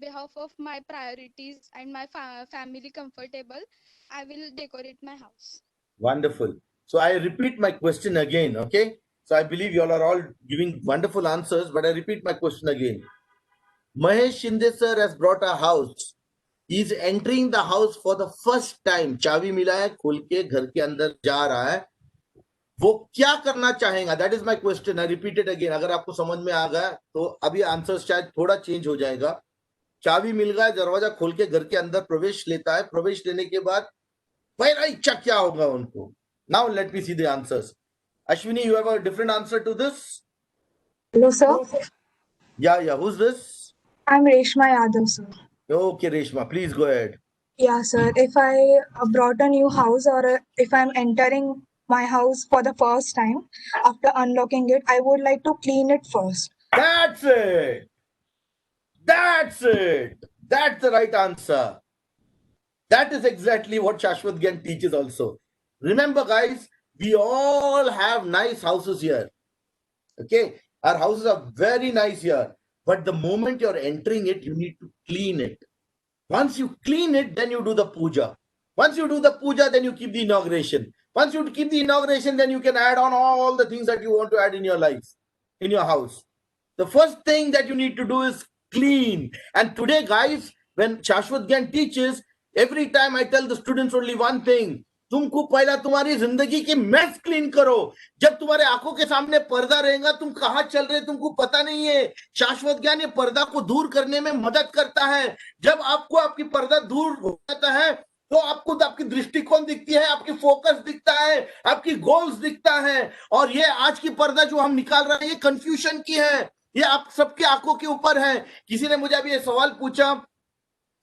behalf of my priorities and my family comfortable. I will decorate my house. Wonderful. So I repeat my question again, okay? So I believe you all are all giving wonderful answers, but I repeat my question again. Mahesh Shinde sir has brought a house. He is entering the house for the first time. चाबी मिला है खोल के घर के अंदर जा रहा है वो क्या करना चाहेगा that is my question I repeated again अगर आपको समझ में आ गया तो अभी आंसर शायद थोड़ा चेंज हो जाएगा चाबी मिल गया दरवाजा खोल के घर के अंदर प्रवेश लेता है प्रवेश लेने के बाद पहला इच्छा क्या होगा उनको now let me see the answers Ashwini you have a different answer to this Hello, sir. या who's this I'm Reshma Yadav, sir. okay Reshma please go ahead Yeah, sir. If I brought a new house or if I'm entering my house for the first time, after unlocking it, I would like to clean it first. that's it that's it that's the right answer. That is exactly what Shashwatgyaan teaches also. Remember, guys, we all have nice houses here. Okay? Our houses are very nice here. But the moment you're entering it, you need to clean it. Once you clean it, then you do the puja. Once you do the puja, then you keep the inauguration. Once you keep the inauguration, then you can add on all the things that you want to add in your life, in your house. The first thing that you need to do is clean. And today, guys, when Shashwatgyaan teaches, every time I tell the students only one thing. तुमको पहला तुम्हारी जिंदगी की mess clean करो जब तुम्हारे आंखों के सामने पर्दा रहेगा तुम कहां चल रहे तुमको पता नहीं है शाश्वत ज्ञान ये पर्दा को दूर करने में मदद करता है जब आपको आपकी पर्दा दूर हो जाता है तो आपको आपकी दृष्टिकोण दिखती है आपकी फोकस दिखता है आपकी गोल्स दिखता है और ये आज की पर्दा जो हम निकाल रहे हैं ये कंफ्यूजन की है ये आप सबके आंखों के ऊपर है किसी ने मुझे अभी ये सवाल पूछा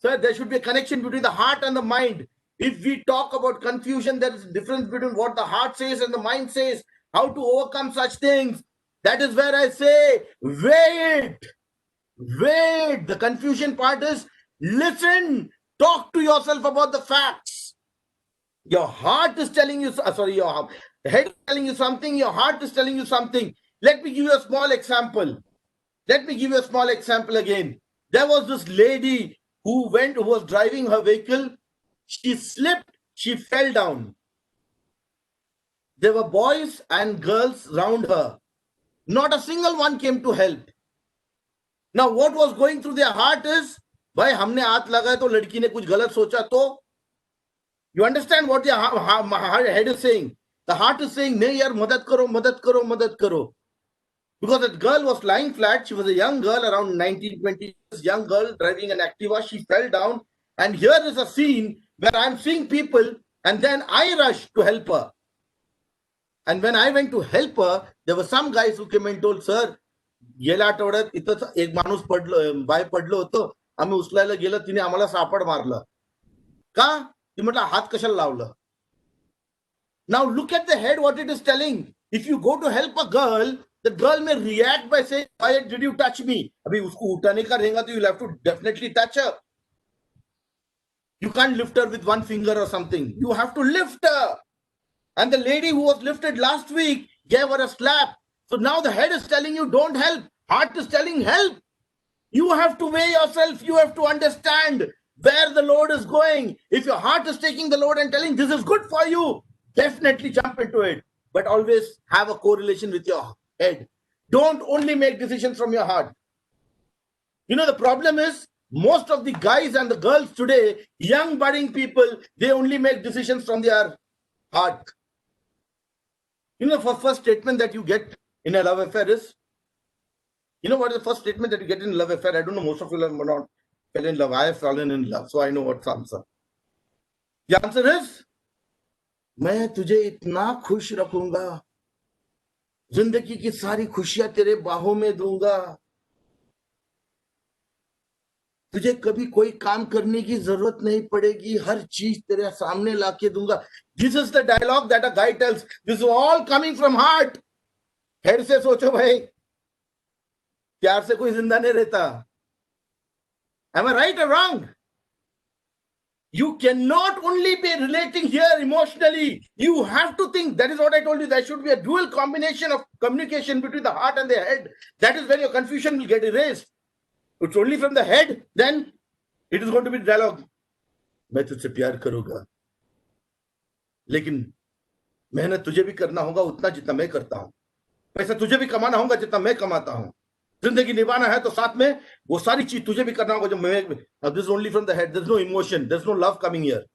sir there should be a connection between the heart and the mind if we talk about confusion there is a difference between what the heart says and the mind says how to overcome such things that is where I say wait the confusion part is listen talk to yourself about the facts your heart is telling you sorry your head is telling you something your heart is telling you something let me give you a small example again there was this lady who was driving her vehicle she slipped she fell down there were boys and girls round her not a single one came to help now what was going through their heart is भाई हमने हाथ लगाया तो लड़की ने कुछ गलत सोचा तो you understand what the head is saying the heart is saying नहीं यार मदद करो because that girl was lying flat she was a young girl around 19-20 years young girl driving an Activa she fell down and here is a scene where I'm seeing people and then I rushed to help her and when I went to help her there were some guys who came and told sir गेल्या आठवड्यात इथं एक माणूस bye पडलो होतो आम्ही उचलायला गेलो तिने आम्हाला सापड मारलं का ती म्हटलं हात कशाला लावलं now look at the head what it is telling if you go to help a girl the girl may react by saying why did you touch me अभी उसको उठाने का रहेगा तो you'll have to definitely touch her You can't lift her with one finger or something. You have to lift her. And the lady who was lifted last week gave her a slap. So now the head is telling you don't help. Heart is telling help. You have to weigh yourself. You have to understand where the load is going. If your heart is taking the load and telling this is good for you, definitely jump into it. But always have a correlation with your head. Don't only make decisions from your heart. You know, the problem is most of the guys and the girls today, young budding people, they only make decisions from their heart. You know, the first statement that you get in a love affair is, you know what is the first statement that you get in a love affair? I don't know, most of you have not fell in love. I have fallen in love, so I know what's the answer. The answer is, मैं तुझे इतना खुश रखूंगा, जिंदगी की सारी खुशियां तेरे बाहों में दूंगा, तुझे कभी कोई काम करने की जरूरत नहीं पड़ेगी, हर चीज तेरे सामने लाके दूंगा. This is the dialogue that a guy tells. This is all coming from heart. Head से सोचो भाई, प्यार से कोई जिंदा नहीं रहता. Am I right or wrong? You cannot only be relating here emotionally. You have to think. That is what I told you. There should be a dual combination of communication between the heart and the head. That is when your confusion will get erased. It's only from the head, then it is going to be dialogue. मैं तुझसे प्यार करूंगा, लेकिन मेहनत तुझे भी करना होगा उतना जितना मैं करता हूं. पैसा तुझे भी कमाना होगा जितना मैं कमाता हूं. जिंदगी निभाना है तो साथ में वो सारी चीज तुझे भी करना होगा जो मैं. This is only from the head. There's no emotion. There's no love coming here.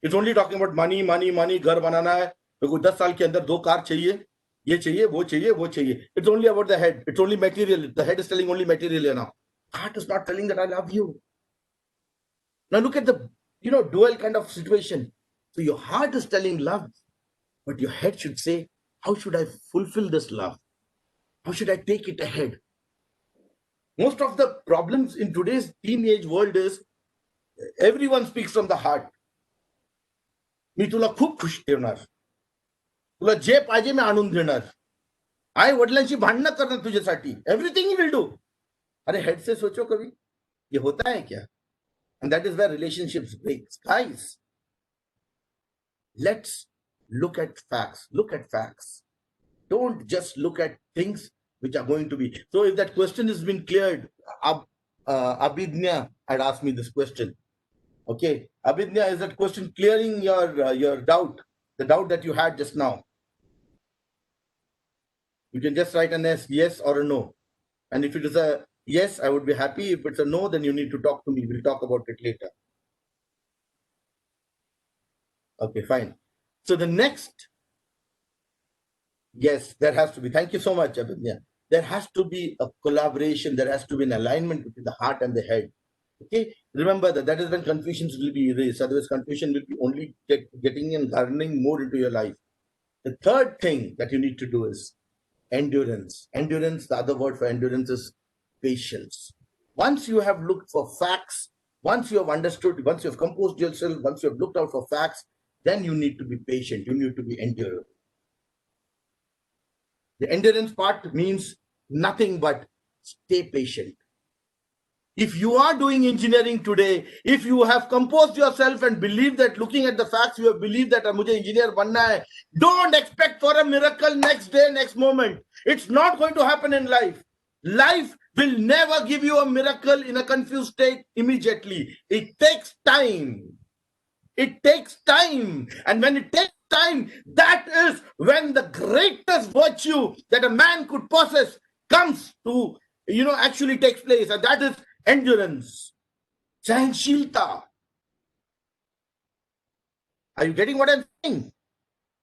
It's only talking about money, money, money. घर बनाना है, तो कोई 10 साल के अंदर 2 कार चाहिए, ये चाहिए, वो चाहिए, वो चाहिए. It's only about the head. It's only material. The head is telling only material now. Heart is not telling that I love you. Now look at the, dual kind of situation. So your heart is telling love, but your head should say, how should I fulfill this love? How should I take it ahead? Most of the problems in today's teenage world is everyone speaks from the heart. मी तुला खूप खुश ठेवणार, तुला जे पाहिजे मी आणून देणार, आई वडिलांशी भांडणं करणार तुझ्यासाठी, एव्हरीथिंग ही विल डू. अरे हेड से सोचो कभी ये होता है क्या? And that is where relationships break. Guys, let's look at facts. Look at facts. Don't just look at things which are going to be. So if that question has been cleared, Abhidnya had asked me this question. Okay, Abhidnya, is that question clearing your doubt, the doubt that you had just now? You can just write an yes or a no. And if it is a yes, I would be happy. If it's a no, then you need to talk to me. We'll talk about it later. Okay, fine. So the next, yes, there has to be. Thank you so much, Abhidnya. There has to be a collaboration. There has to be an alignment between the heart and the head. Okay, remember that is when confusions will be erased. Otherwise, confusion will be only getting and garnering more into your life. The third thing that you need to do is endurance. Endurance, the other word for endurance is patience. Once you have looked for facts, once you have understood, once you have composed yourself, once you have looked out for facts, then you need to be patient. You need to be endurant. The endurance part means nothing but stay patient. If you are doing engineering today, if you have composed yourself and believe that, looking at the facts, you have believed that mujhe engineer banna hai, don't expect for a miracle next day, next moment. It's not going to happen in life. Life will never give you a miracle in a confused state immediately. It takes time. It takes time. And when it takes time, that is when the greatest virtue that a man could possess comes to, actually takes place. And that is endurance. Sahanshilta. Are you getting what I'm saying?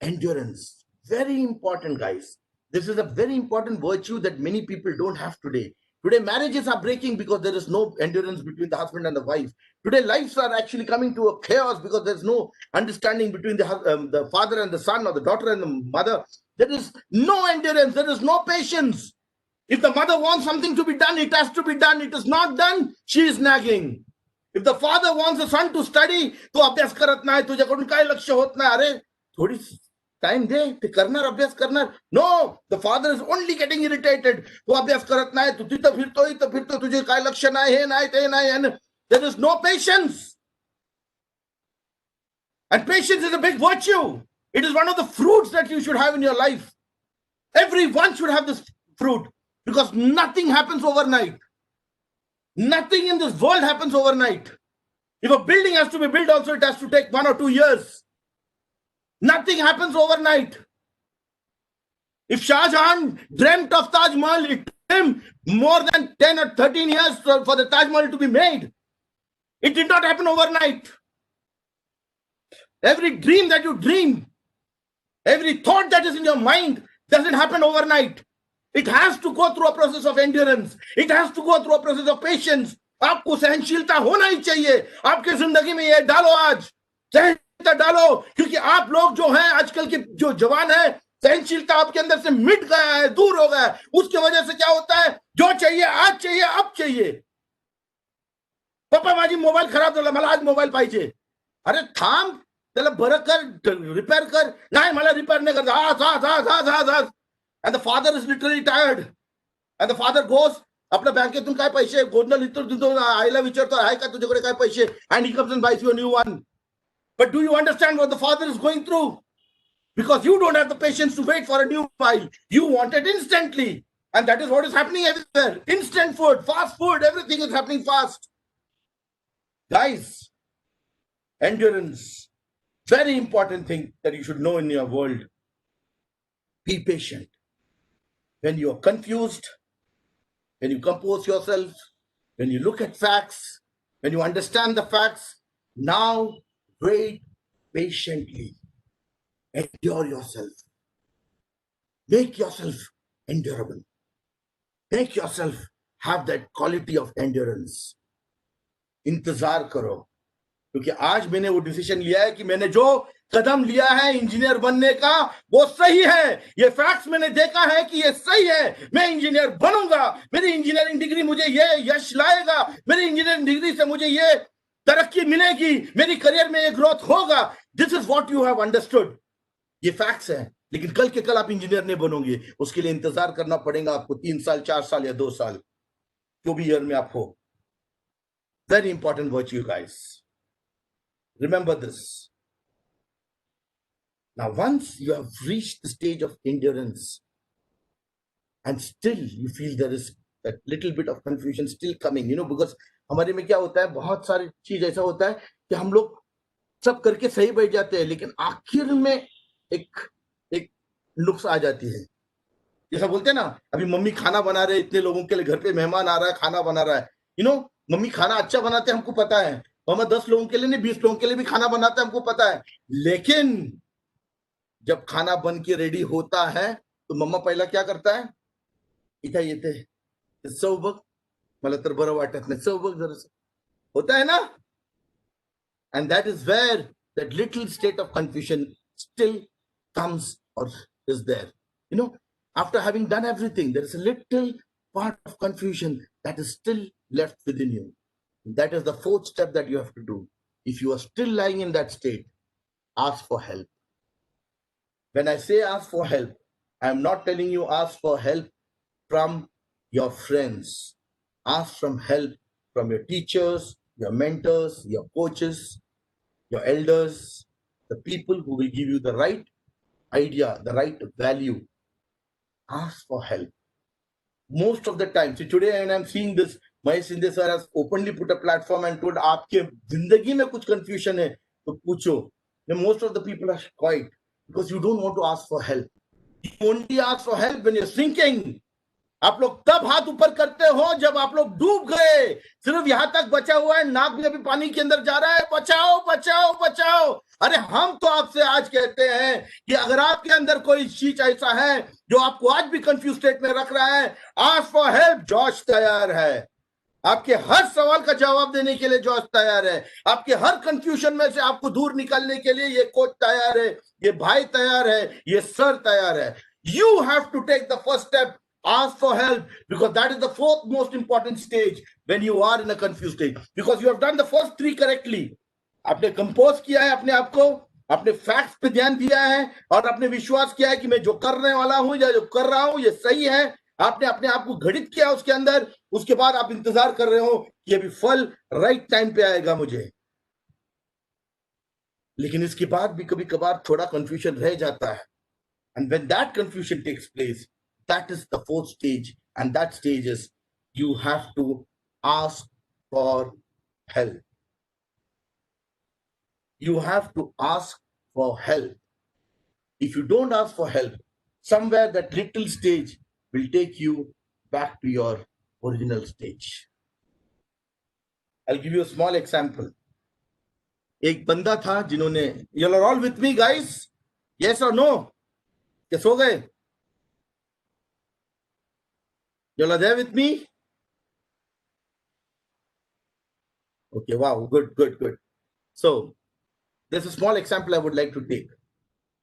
Endurance. Very important, guys. This is a very important virtue that many people don't have today. Today, marriages are breaking because there is no endurance between the husband and the wife. Today, lives are actually coming to a chaos because there's no understanding between the father and the son, or the daughter and the mother. There is no endurance. There is no patience. If the mother wants something to be done, it has to be done. It is not done, she is nagging. If the father wants the son to study, तो अभ्यास करत नाही, तुझ्याकडून काय लक्ष होत नाही, अरे थोडी टाइम दे, ते करणार, अभ्यास करणार. No, the father is only getting irritated. तू अभ्यास करत नाही, तू तिथं फिरतो, इथं फिरतो, तुझे काय लक्ष नाही, हे नाही, ते नाही. And there is no patience. And patience is a big virtue. It is one of the fruits that you should have in your life. Everyone should have this fruit, because nothing happens overnight. Nothing in this world happens overnight. If a building has to be built also, it has to take 1 or 2 years. Nothing happens overnight. If Shahjahan dreamt of Taj Mahal, it took him more than 10 or 13 years for the Taj Mahal to be made. It did not happen overnight. Every dream that you dream, every thought that is in your mind doesn't happen overnight. It has to go through a process of endurance. It has to go through a process of patience. आपको सहनशीलता होना ही चाहिए. आपके जिंदगी में ये डालो, आज सहनशीलता डालो, क्योंकि आप लोग जो हैं आजकल के जो जवान हैं, सहनशीलता आपके अंदर से मिट गया है, दूर हो गया है. उसकी वजह से क्या होता है, जो चाहिए आज चाहिए, अब चाहिए. पप्पा माझी मोबाईल खराब झाला, मला आज मोबाईल पाहिजे. अरे थांब, त्याला बरं कर, रिपेअर कर. नाही, मला रिपेअर नाही करायचं. And the father is literally tired. And the father goes, आपल्या बँकेतून काय पैसे गोंधळ इथून आईला विचारतो, आहे का तुझ्याकडे काय पैसे? And he comes and buys you a new one. But do you understand what the father is going through? Because you don't have the patience to wait for a new mobile. You want it instantly. And that is what is happening everywhere. Instant food, fast food, everything is happening fast. Guys, endurance, very important thing that you should know in your world. Be patient. When you are confused, when you compose yourself, when you look at facts, when you understand the facts, now wait patiently. Endure yourself. Make yourself endurable. Make yourself have that quality of endurance. इंतजार करो, क्योंकि आज मैंने वो decision लिया है कि मैंने जो कदम लिया है इंजीनियर बनने का, वो सही है. ये फैक्ट्स मैंने देखा है कि ये सही है. मैं इंजीनियर बनूंगा. मेरी इंजीनियरिंग डिग्री मुझे ये यश लाएगा. मेरी इंजीनियरिंग डिग्री से मुझे ये तरक्की मिलेगी. मेरी करियर में ये ग्रोथ होगा. This is what you have understood. ये फैक्ट्स हैं. लेकिन कल के कल आप इंजीनियर नहीं बनोगे. उसके लिए इंतजार करना पड़ेगा आपको 3 साल, 4 साल या 2 साल, जो भी ईयर में आप हो. Very important virtue, guys. Remember this. Now, once you have reached the stage of endurance and still you feel there is that little bit of confusion still coming, because हमारे में क्या होता है, बहुत सारी चीज ऐसा होता है कि हम लोग सब करके सही बैठ जाते हैं, लेकिन आखिर में एक नुक्स आ जाती है. जैसा बोलते हैं ना, अभी मम्मी खाना बना रहे, इतने लोगों के लिए घर पे मेहमान आ रहा है, खाना बना रहा है. मम्मी खाना अच्छा बनाते हैं, हमको पता है. मम्मा 10 लोगों के लिए नहीं, 20 लोगों के लिए भी खाना बनाते हैं, हमको पता है. लेकिन जब खाना बन के रेडी होता है तो मम्मा पहला क्या करता है, इथं येते, चव बघ, मला तर बरं वाटत नाही, चव बघ जरा, होता है ना. And that is where that little state of confusion still comes or is there. After having done everything, there is a little part of confusion that is still left within you. That is the 4th step that you have to do. If you are still lying in that state, ask for help. When I say ask for help, I am not telling you ask for help from your friends. Ask for help from your teachers, your mentors, your coaches, your elders, the people who will give you the right idea, the right value. Ask for help. Most of the time, see, today when I'm seeing this, Mahesh Shinde sir has openly put a platform and told, आपके जिंदगी में कुछ confusion है तो पूछो. Most of the people are quiet because you don't want to ask for help. You only ask for help when you're sinking. आप लोग तब हाथ ऊपर करते हो जब आप लोग डूब गए, सिर्फ यहां तक बचा हुआ है, नाक में अभी पानी के अंदर जा रहा है, बचाओ बचाओ बचाओ. अरे हम तो आपसे आज कहते हैं कि अगर आपके अंदर कोई चीज ऐसा है जो आपको आज भी कंफ्यूज स्टेट में रख रहा है, आस्क फॉर हेल्प. जॉर्ज तैयार है. आपके हर सवाल का जवाब देने के लिए जॉर्ज तैयार है. आपके हर कंफ्यूजन में से आपको दूर निकालने के लिए ये कोच तैयार है, ये भाई तैयार है, ये सर तैयार है. You have to take the first step. Ask for help, because that is the 4th most important stage when you are in a confused state, because you have done the first 3 correctly. आपने compose किया है अपने आप को, आपने facts पे ध्यान दिया है और आपने विश्वास किया है कि मैं जो करने वाला हूं या जो कर रहा हूं ये सही है. आपने अपने आप को घटित किया उसके अंदर. उसके बाद आप इंतजार कर रहे हो कि अभी फल राइट टाइम पे आएगा मुझे. लेकिन इसके बाद भी कभी कभार थोड़ा कंफ्यूजन रह जाता है. And when that confusion takes place, that is the fourth stage. And that stage is you have to ask for help. You have to ask for help. If you don't ask for help, somewhere that little stage will take you back to your original stage. I'll give you a small example. एक बंदा था जिन्होंने, you are all with me guys? Yes or no? Yes, हो गए? You are there with me? Okay, wow, good. So, there's a small example I would like to take.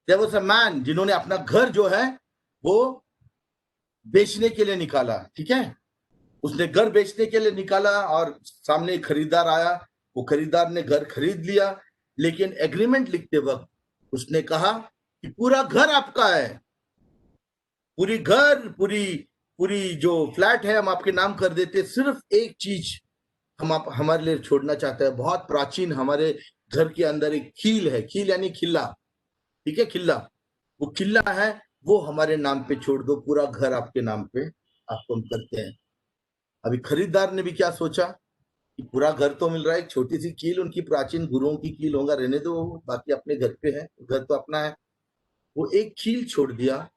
There was a man जिन्होंने अपना घर जो है वो बेचने के लिए निकाला. ठीक है, उसने घर बेचने के लिए निकाला और सामने एक खरीदार आया. वो खरीदार ने घर खरीद लिया, लेकिन एग्रीमेंट लिखते वक्त उसने कहा कि पूरा घर आपका है, पूरी घर पूरी जो फ्लैट है हम आपके नाम कर देते, सिर्फ एक चीज हम आप हमारे लिए छोड़ना चाहते हैं. बहुत प्राचीन हमारे घर के अंदर एक खील है. खील यानी खिल्ला. ठीक है, खिल्ला. वो खिल्ला है, वो हमारे नाम पे छोड़ दो, पूरा घर आपके नाम पे आपको हम करते हैं. अभी खरीदार ने भी क्या सोचा कि पूरा घर तो मिल रहा है, एक छोटी सी कील, उनकी प्राचीन गुरुओं की कील होगा, रहने दो, बाकी अपने घर पे है, घर तो अपना है. वो एक कील छोड़ दिया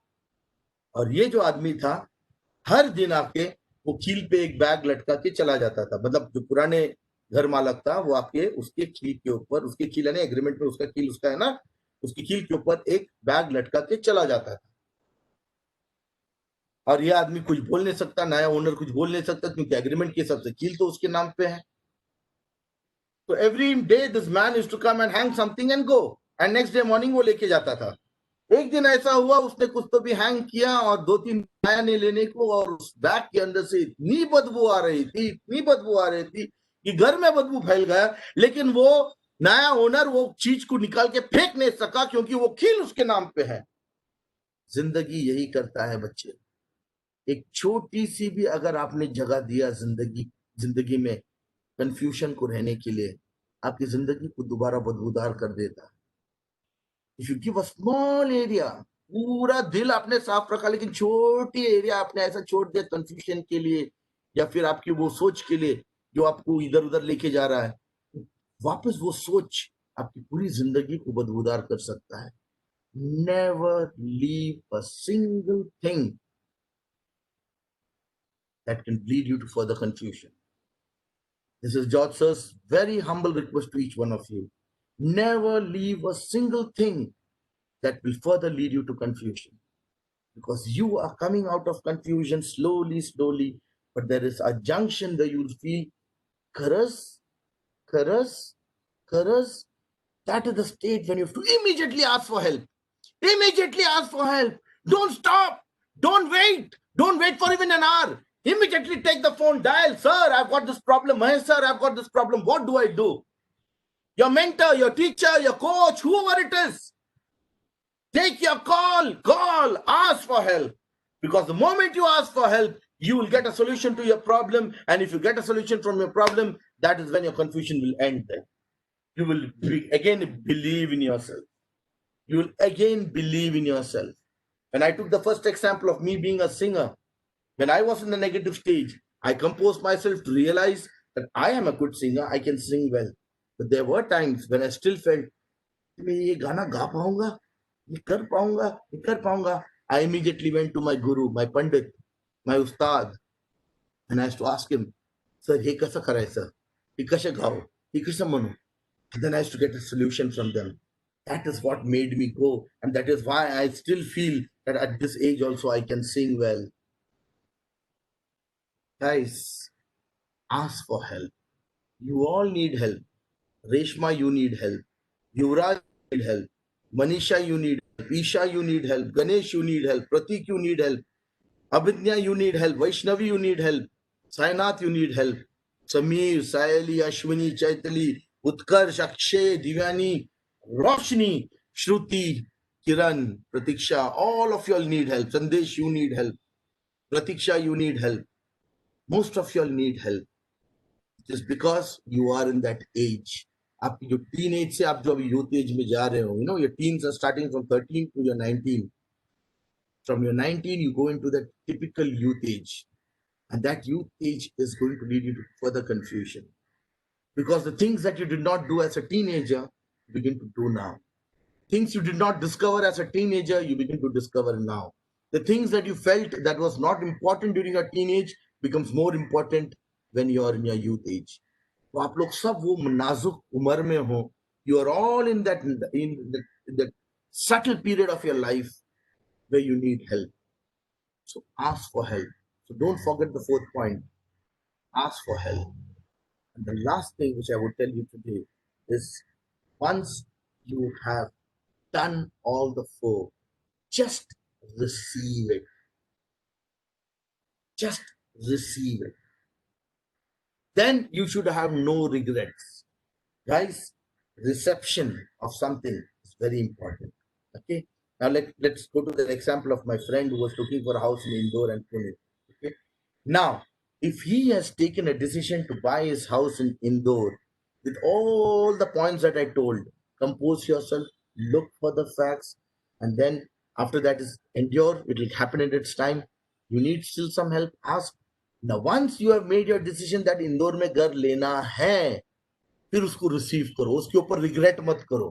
और ये जो आदमी था हर दिन आके वो कील पे एक बैग लटका के चला जाता था. मतलब जो पुराने घर मालक था वो आके उसके कील के ऊपर, उसके कील यानी एग्रीमेंट में उसका कील उसका है ना, उसकी कील के ऊपर एक बैग लटका के चला जाता था. और ये आदमी कुछ बोल नहीं सकता, नया ओनर कुछ बोल नहीं सकता, क्योंकि एग्रीमेंट के हिसाब से कील तो उसके नाम पे है. तो every day this man used to come and hang something and go, and next day morning वो लेके जाता था. एक दिन ऐसा हुआ उसने कुछ तो भी हैंग किया और 2-3 नया नहीं लेने को, और उस बैग के अंदर से इतनी बदबू आ रही थी कि घर में बदबू फैल गया. लेकिन वो नया ओनर वो चीज को निकाल के फेंक नहीं सका, क्योंकि वो कील उसके नाम पे है. जिंदगी यही करता है बच्चे. एक छोटी सी भी अगर आपने जगह दिया जिंदगी में कंफ्यूजन को रहने के लिए, आपकी जिंदगी को दोबारा बदबूदार कर देता है. If you give a small area, पूरा दिल आपने साफ रखा, लेकिन छोटी एरिया आपने ऐसा छोड़ दिया कंफ्यूजन के लिए या फिर आपकी वो सोच के लिए जो आपको इधर उधर लेके जा रहा है, वापस वो सोच आपकी पूरी जिंदगी को बदबूदार कर सकता है. Never leave a single thing that can lead you to further confusion. This is George Sir's very humble request to each one of you. Never leave a single thing that will further lead you to confusion, because you are coming out of confusion slowly, but there is a junction where you will feel karas. That is the state when you have to immediately ask for help. Don't stop. Don't wait for even an hour. Immediately take the phone, dial, sir, I've got this problem. Hey, sir, I've got this problem. What do I do? Your mentor, your teacher, your coach, whoever it is, take your call, ask for help. Because the moment you ask for help, you will get a solution to your problem. And if you get a solution from your problem, that is when your confusion will end there. You will again believe in yourself. When I took the first example of me being a singer, when I was in the negative stage, I composed myself to realize that I am a good singer, I can sing well. But there were times when I still felt, मैं ये गाना गा पाऊंगा, ये कर पाऊंगा. I immediately went to my guru, my pandit, my ustad, and I used to ask him, sir, हे कसं करायचं, हे कसं गाव, हे कसं म्हणू. And then I used to get a solution from them. That is what made me go, and that is why I still feel that at this age also I can sing well. Guys, ask for help. You all need help. Reshma, you need help. Yuvraj, you need help. Manisha, you need help. Isha, you need help. Ganesh, you need help. Pratik, you need help. Abhidnya, you need help. Vaishnavi, you need help. Sainath, you need help. Sameer, Sayali, Ashwini, Chaitali, Utkarsh, Akshay, Divyani, Roshni, Shruti, Kiran, Pratiksha, all of you all need help. Sandesh, you need help. Pratiksha, you need help. Most of you all need help. Just because you are in that age. आप जो teen age से आप जो अभी youth as में जा रहे हो, you know, your teens are starting from 13 to your 19. From your 19 you go into the typical youth age, and that youth age is going to lead you to further confusion, because the things that you did not do as a teenager you begin to do now. Things you did not discover as a teenager you begin to discover now. The things that you felt that was not important during your teenage becomes more important when you are in your youth age. तो आप लोग सब वो नाजुक उम्र में हो, you are all in that subtle period of your life where you need help. So ask for help. So don't forget the fourth point. Ask for help. And the last thing which I would tell you today is, once you have done all the four, just receive it. Just receive it. Then you should have no regrets. Guys, reception of something is very important. Okay. Now let's go to the example of my friend who was looking for a house in Indore and Pune. Okay. Now, if he has taken a decision to buy his house in Indore, with all the points that I told, compose yourself, look for the facts, and then after that is endure. It will happen at its time. You need still some help, ask. Now, once you have made your decision that Indore में घर लेना है, फिर उसको receive करो, उसके ऊपर regret मत करो,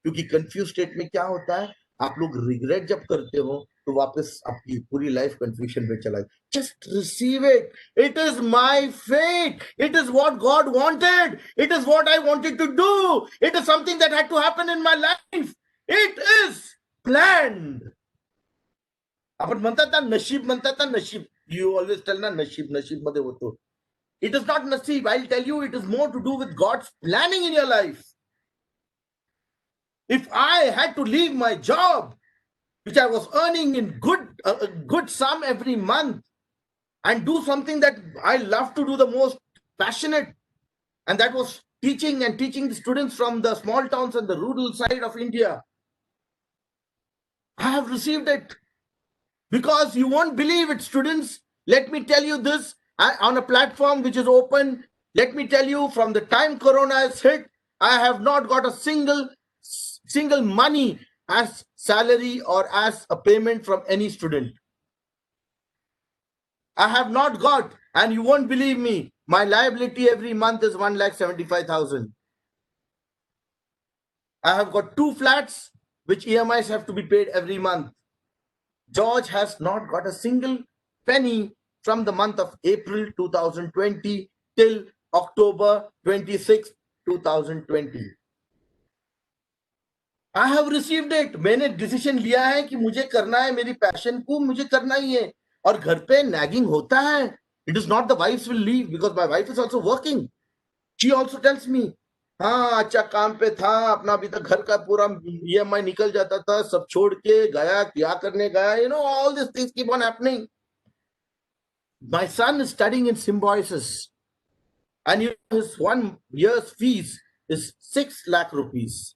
क्योंकि कंफ्यूज स्टेट में क्या होता है, आप लोग रिग्रेट जब करते हो तो वापस आपकी पूरी लाइफ कंफ्यूजन में चला जाए. Just receive it. It is my fate. It is what God wanted. It is what I wanted to do. It is something that had to happen in my life. It is planned. आपण म्हणतात ना नशीब, म्हणतात ना नशीब. You always tell ना नशीब, नशीब मध्ये होतो. It is not nasib. I'll tell you, it is more to do with God's planning in your life. If I had to leave my job, which I was earning in a good sum every month, and do something that I love to do the most, passionate, and that was teaching the students from the small towns and the rural side of India, I have received it. Because you won't believe it, students. Let me tell you this. On a platform which is open, let me tell you, from the time Corona has hit, I have not got a single money as salary or as a payment from any student. I have not got, and you won't believe me, my liability every month is 1,75,000. I have got 2 flats which EMIs have to be paid every month. George has not got a single penny from the month of April 2020 till October 26, 2020. I have received it. मैंने decision लिया है कि मुझे करना है, मेरी passion को मुझे करना ही है. और घर पे nagging होता है. It is not the wives will leave, because my wife is also working. She also tells me, हाँ अच्छा काम पे था अपना, अभी तक घर का पूरा EMI निकल जाता था, सब छोड़ के गया, क्या करने गया, you know, all these things keep on happening. My son is studying in Symbiosis, and his 1 year's fees is 6 lakh rupees.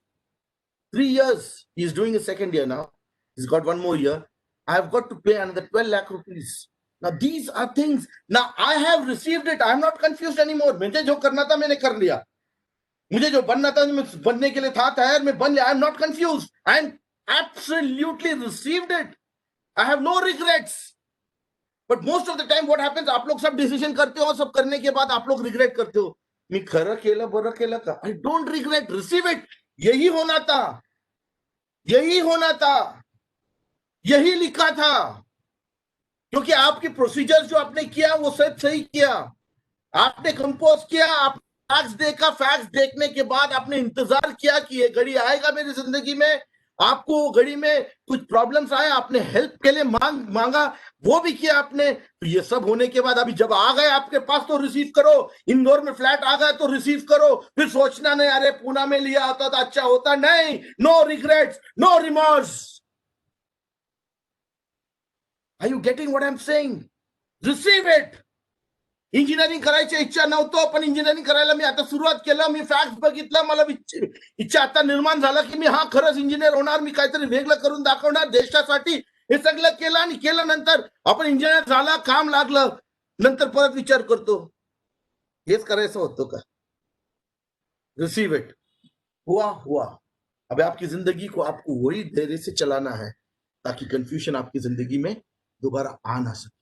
3 years, he is doing his second year now. He's got 1 more year. I have got to pay another 12 lakh rupees. Now these are things. Now I have received it. I am not confused anymore. मुझे जो करना था मैंने कर लिया. मुझे जो बनना था मैं बनने के लिए था तैयार, मैं बन लिया. I am not confused. I am absolutely received it. I have no regrets. But most of the time what happens, आप लोग सब डिसीजन करते हो, सब करने के बाद आप लोग रिग्रेट करते हो. मी खरं केलं बरं केलं का. I don't regret. Receive it. यही होना था, यही होना था, यही लिखा था. क्योंकि आपकी प्रोसीजर जो आपने किया वो सब सही किया. आपने कंपोज किया, आप फैक्ट्स देखा, फैक्ट्स देखने के बाद आपने इंतजार किया कि ये घड़ी आएगा मेरी जिंदगी में. आपको घड़ी में कुछ प्रॉब्लम्स आए, आपने हेल्प के लिए मांगा, वो भी किया आपने. तो ये सब होने के बाद अभी जब आ गए आपके पास तो रिसीव करो. इंदौर में फ्लैट आ गया तो रिसीव करो. फिर सोचना नहीं अरे पूना में लिया होता तो अच्छा होता. नहीं. No regrets, no remorse. Are you getting what I'm saying? Receive it. Engineering करायची इच्छा नव्हतं, पण इंजिनिअरिंग करायला मी आता सुरुवात केलं. मी फॅक्ट बघितला, मला इच्छा आता निर्माण झाला की मी हा खरंच इंजिनियर होणार, मी काहीतरी वेगळं करून दाखवणार देशासाठी. हे सगळं केलं आणि केल्यानंतर आपण इंजिनियर झाला, काम लागलं, नंतर परत विचार करतो हेच करायचं होतं का. Receive it. हुआ। अब आपकी जिंदगी को आपको वही धैर्य से चलाना है ताकि कंफ्यूजन आपकी जिंदगी में दोबारा आ ना सके.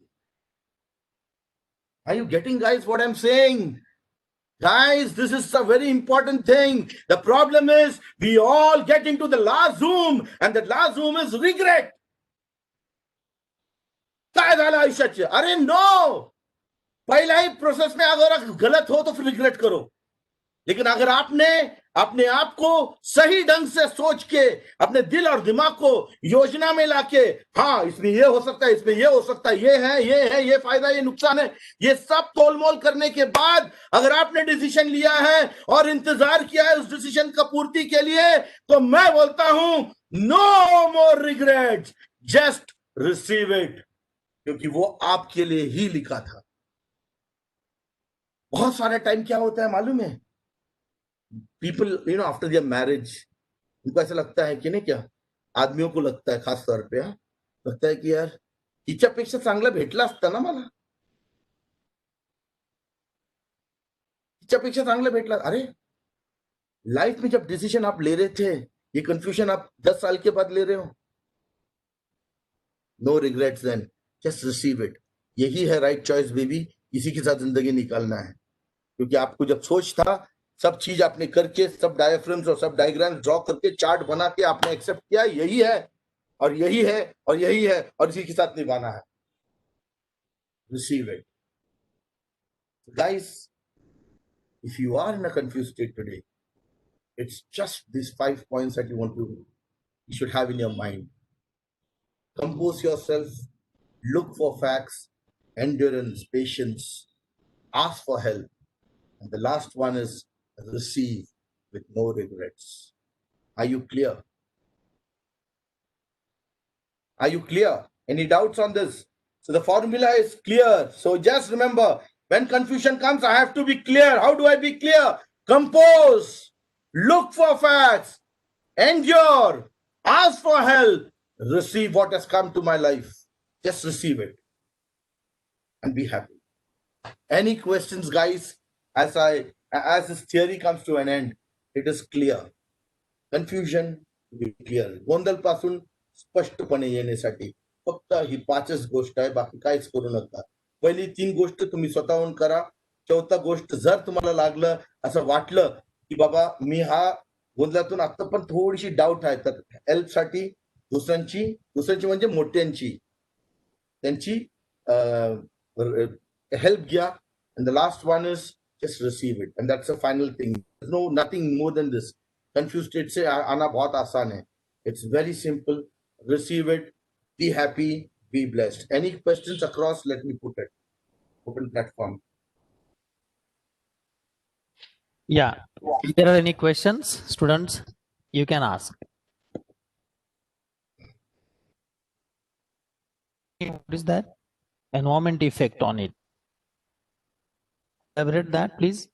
Are you getting, guys, what I'm saying? Guys, this is a very important thing. The problem is we all get into the last zoom, and that last zoom is regret. काय झालं आयुष्याचे? अरे नो, पहिल्या ही process में अगर गलत हो तो फिर रिग्रेट करो. लेकिन अगर आपने अपने आप को सही ढंग से सोच के अपने दिल और दिमाग को योजना में लाके, हाँ इसमें ये हो सकता है, इसमें ये हो सकता है, ये फायदा, ये नुकसान है, ये सब तोलमोल करने के बाद अगर आपने डिसीजन लिया है और इंतजार किया है उस डिसीजन का पूर्ति के लिए, तो मैं बोलता हूं no more regrets, just receive it, क्योंकि वो आपके लिए ही लिखा था. बहुत सारे टाइम क्या होता है मालूम है, पीपल आफ्टर देयर मैरिज उनको ऐसा लगता है कि नहीं, क्या आदमियों को लगता है खास तौर पे, लगता है कि यार हिच्यापेक्षा चांगलं भेटलं असतं ना मला, हिच्यापेक्षा चांगलं भेटलं. अरे लाइफ में जब डिसीजन आप ले रहे थे, ये कंफ्यूजन आप 10 साल के बाद ले रहे हो. No regrets then, just receive it. यही है राइट चॉइस बेबी. इसी के साथ जिंदगी निकालना है, क्योंकि आपको जब सोच था, सब चीज आपने करके, सब डायफ्राम्स और सब डायग्राम्स ड्रॉ करके, चार्ट बना के आपने एक्सेप्ट किया, यही है और यही है और यही है और इसी के साथ निभाना है. Receive it. Guys, if you are in a confused state today, it's just these 5 points that you should have in your mind. Compose yourself, look for facts, endurance, patience, ask for help, and the last one is receive with no regrets. Are you clear? Are you clear? Any doubts on this? So the formula is clear. So just remember, when confusion comes, I have to be clear. How do I be clear? Compose, look for facts, endure, ask for help, receive what has come to my life. Just receive it and be happy. Any questions, guys? As this theory comes to an end, it is clear. Confusion will be clear. गोंधळ पासून स्पष्टपणे येण्यासाठी फक्त ही 5च गोष्ट आहे, बाकी काहीच करू नका. पहिली 3 गोष्ट तुम्ही स्वतःहून करा. चौथा गोष्ट, जर तुम्हाला लागलं असं वाटलं की बाबा मी हा गोंधळातून आता पण थोडीशी डाऊट आहे, तर हेल्प साठी दुसऱ्यांची म्हणजे मोठ्यांची त्यांची हेल्प घ्या. And the last one is just receive it, and that's the final thing. There's nothing more than this. Confused state से आना बहुत आसान है. It's very simple. Receive it, be happy, be blessed. Any questions across? Let me put it. Open platform. Yeah. If there are any questions, students, you can ask. What is that? Environment effect on it. Elaborate that, please.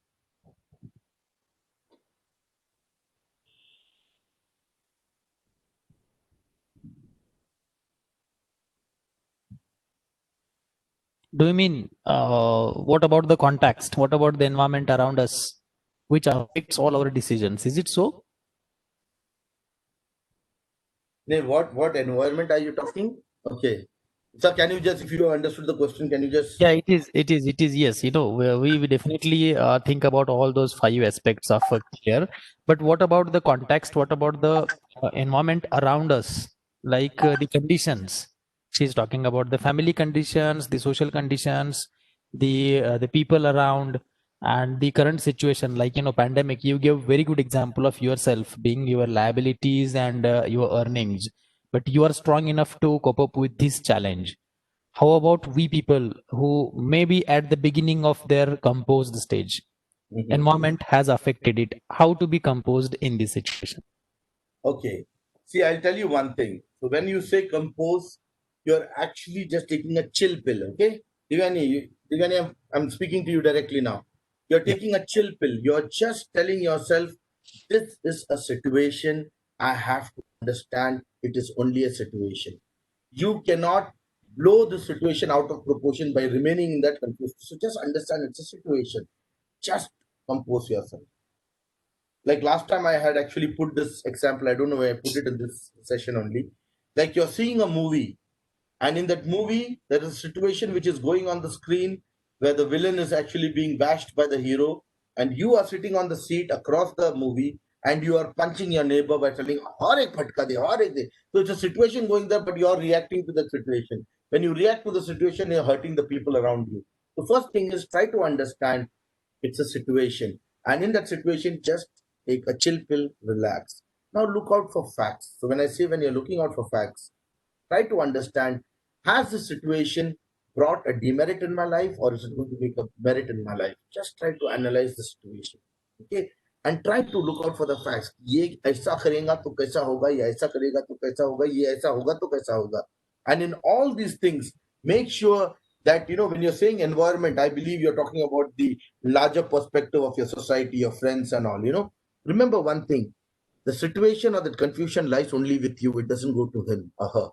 Do you mean what about the context? What about the environment around us, which affects all our decisions? Is it so? No, what environment are you talking? Okay. Sir, can you just, if you understood the question, can you just... Yeah, it is. Yes, we definitely think about all those 5 aspects of care. But what about the context? What about the environment around us, like the conditions? She's talking about the family conditions, the social conditions, the people around, and the current situation, like pandemic. You give very good example of yourself being your liabilities and your earnings, but you are strong enough to cope up with this challenge. How about we people who may be at the beginning of their composed stage? Environment has affected it. How to be composed in this situation? Okay. See, I'll tell you one thing. So when you say compose, you're actually just taking a chill pill, okay? Divani, I'm speaking to you directly now. You're taking a chill pill. You're just telling yourself, this is a situation. I have to understand it is only a situation. You cannot blow the situation out of proportion by remaining in that confusion. So just understand it's a situation. Just compose yourself. Like last time I had actually put this example, I don't know where I put it in this session only. Like you're seeing a movie, and in that movie, there is a situation which is going on the screen where the villain is actually being bashed by the hero, and you are sitting on the seat across the movie and you are punching your neighbor by telling, "Aur ek phatka de, aur ek de." So it's a situation going there, but you're reacting to the situation. When you react to the situation, you're hurting the people around you. The first thing is try to understand it's a situation. And in that situation, just take a chill pill, relax. Now look out for facts. So when I say when you're looking out for facts, try to understand, has this situation brought a demerit in my life or is it going to make a merit in my life? Just try to analyze the situation. Okay. And try to look out for the facts. ये ऐसा करेगा तो कैसा होगा, ये ऐसा करेगा तो कैसा होगा, ये ऐसा होगा तो कैसा होगा. And in all these things, make sure that, when you're saying environment, I believe you're talking about the larger perspective of your society, your friends and all. Remember one thing, the situation or the confusion lies only with you. It doesn't go to him or her.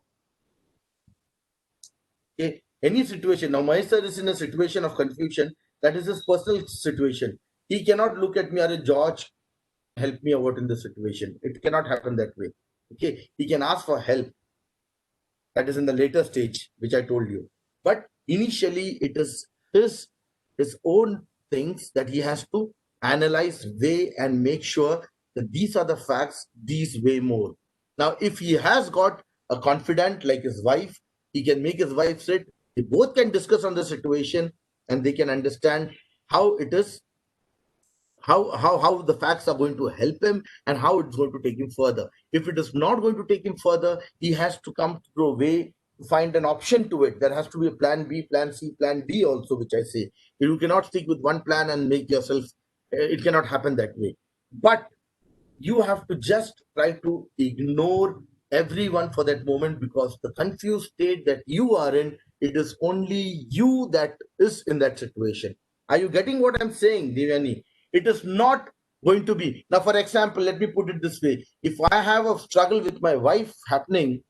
Okay? Any situation. Now, my sir is in a situation of confusion. That is his personal situation. He cannot look at me as George, help me out in this situation. It cannot happen that way. Okay. He can ask for help. That is in the later stage, which I told you. But initially, it is his own things that he has to analyze, weigh, and make sure that these are the facts, these weigh more. Now, if he has got a confidant like his wife, he can make his wife sit. They both can discuss on the situation and they can understand how it is, how the facts are going to help him and how it's going to take him further. If it is not going to take him further, he has to come to a way to find an option to it. There has to be a plan B, plan C, plan D also, which I say. You cannot stick with one plan and make yourself, it cannot happen that way. But you have to just try to ignore everyone for that moment, because the confused state that you are in, it is only you that is in that situation. Are you getting what I'm saying, Devyani? It is not going to be. Now, for example, let me put it this way. If I have a struggle with my wife happening,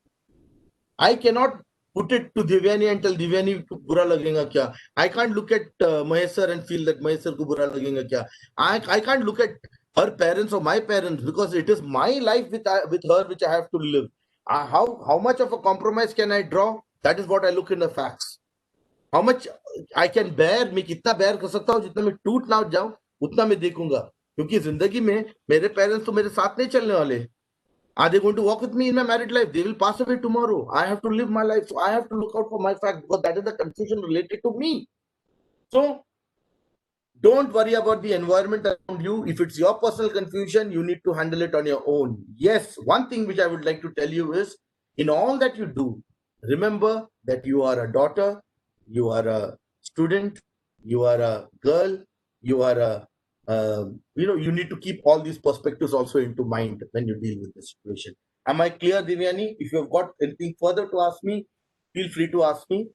I cannot put it to Devyani and tell Devyani ko bura lagega kya. I can't look at Mahesh sir and feel that Mahesh sir ko bura lagega kya. I can't look at her parents or my parents, because it is my life with her which I have to live. How much of a compromise can I draw? That is what I look in the facts. How much I can bear, मैं कितना bear कर सकता हूँ, जितना मैं टूट ना जाऊं उतना मैं देखूंगा, क्योंकि जिंदगी में मेरे पेरेंट्स तो मेरे साथ नहीं चलने वाले. Are they going to walk with me in my married life? They will pass away tomorrow. I have to live my life, so I have to look out for my fact, because that is the confusion related to me. So don't worry about the environment around you. If it's your personal confusion, you need to handle it on your own. Yes, one thing which I would like to tell you is, in all that you do, remember that you are a daughter, you are a student, you are a girl, you are you need to keep all these perspectives also into mind when you deal with the situation. Am I clear, Divyani? If you've got anything further to ask me, feel free to ask me.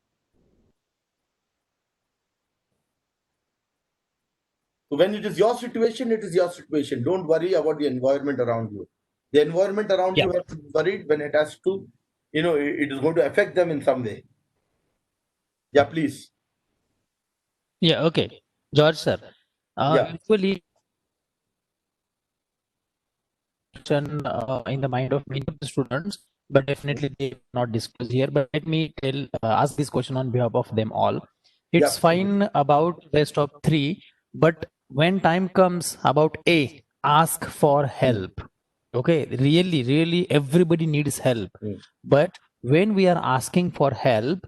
So when it is your situation, it is your situation. Don't worry about the environment around you. The environment around you has to be worried when it has to, it is going to affect them in some way. Yeah, please. Yeah, okay. George sir, usually in the mind of many of the students, but definitely they not disclose here. But let me ask this question on behalf of them all. It's fine about rest of three, but when time comes about A, ask for help. Okay, really, everybody needs help. But when we are asking for help,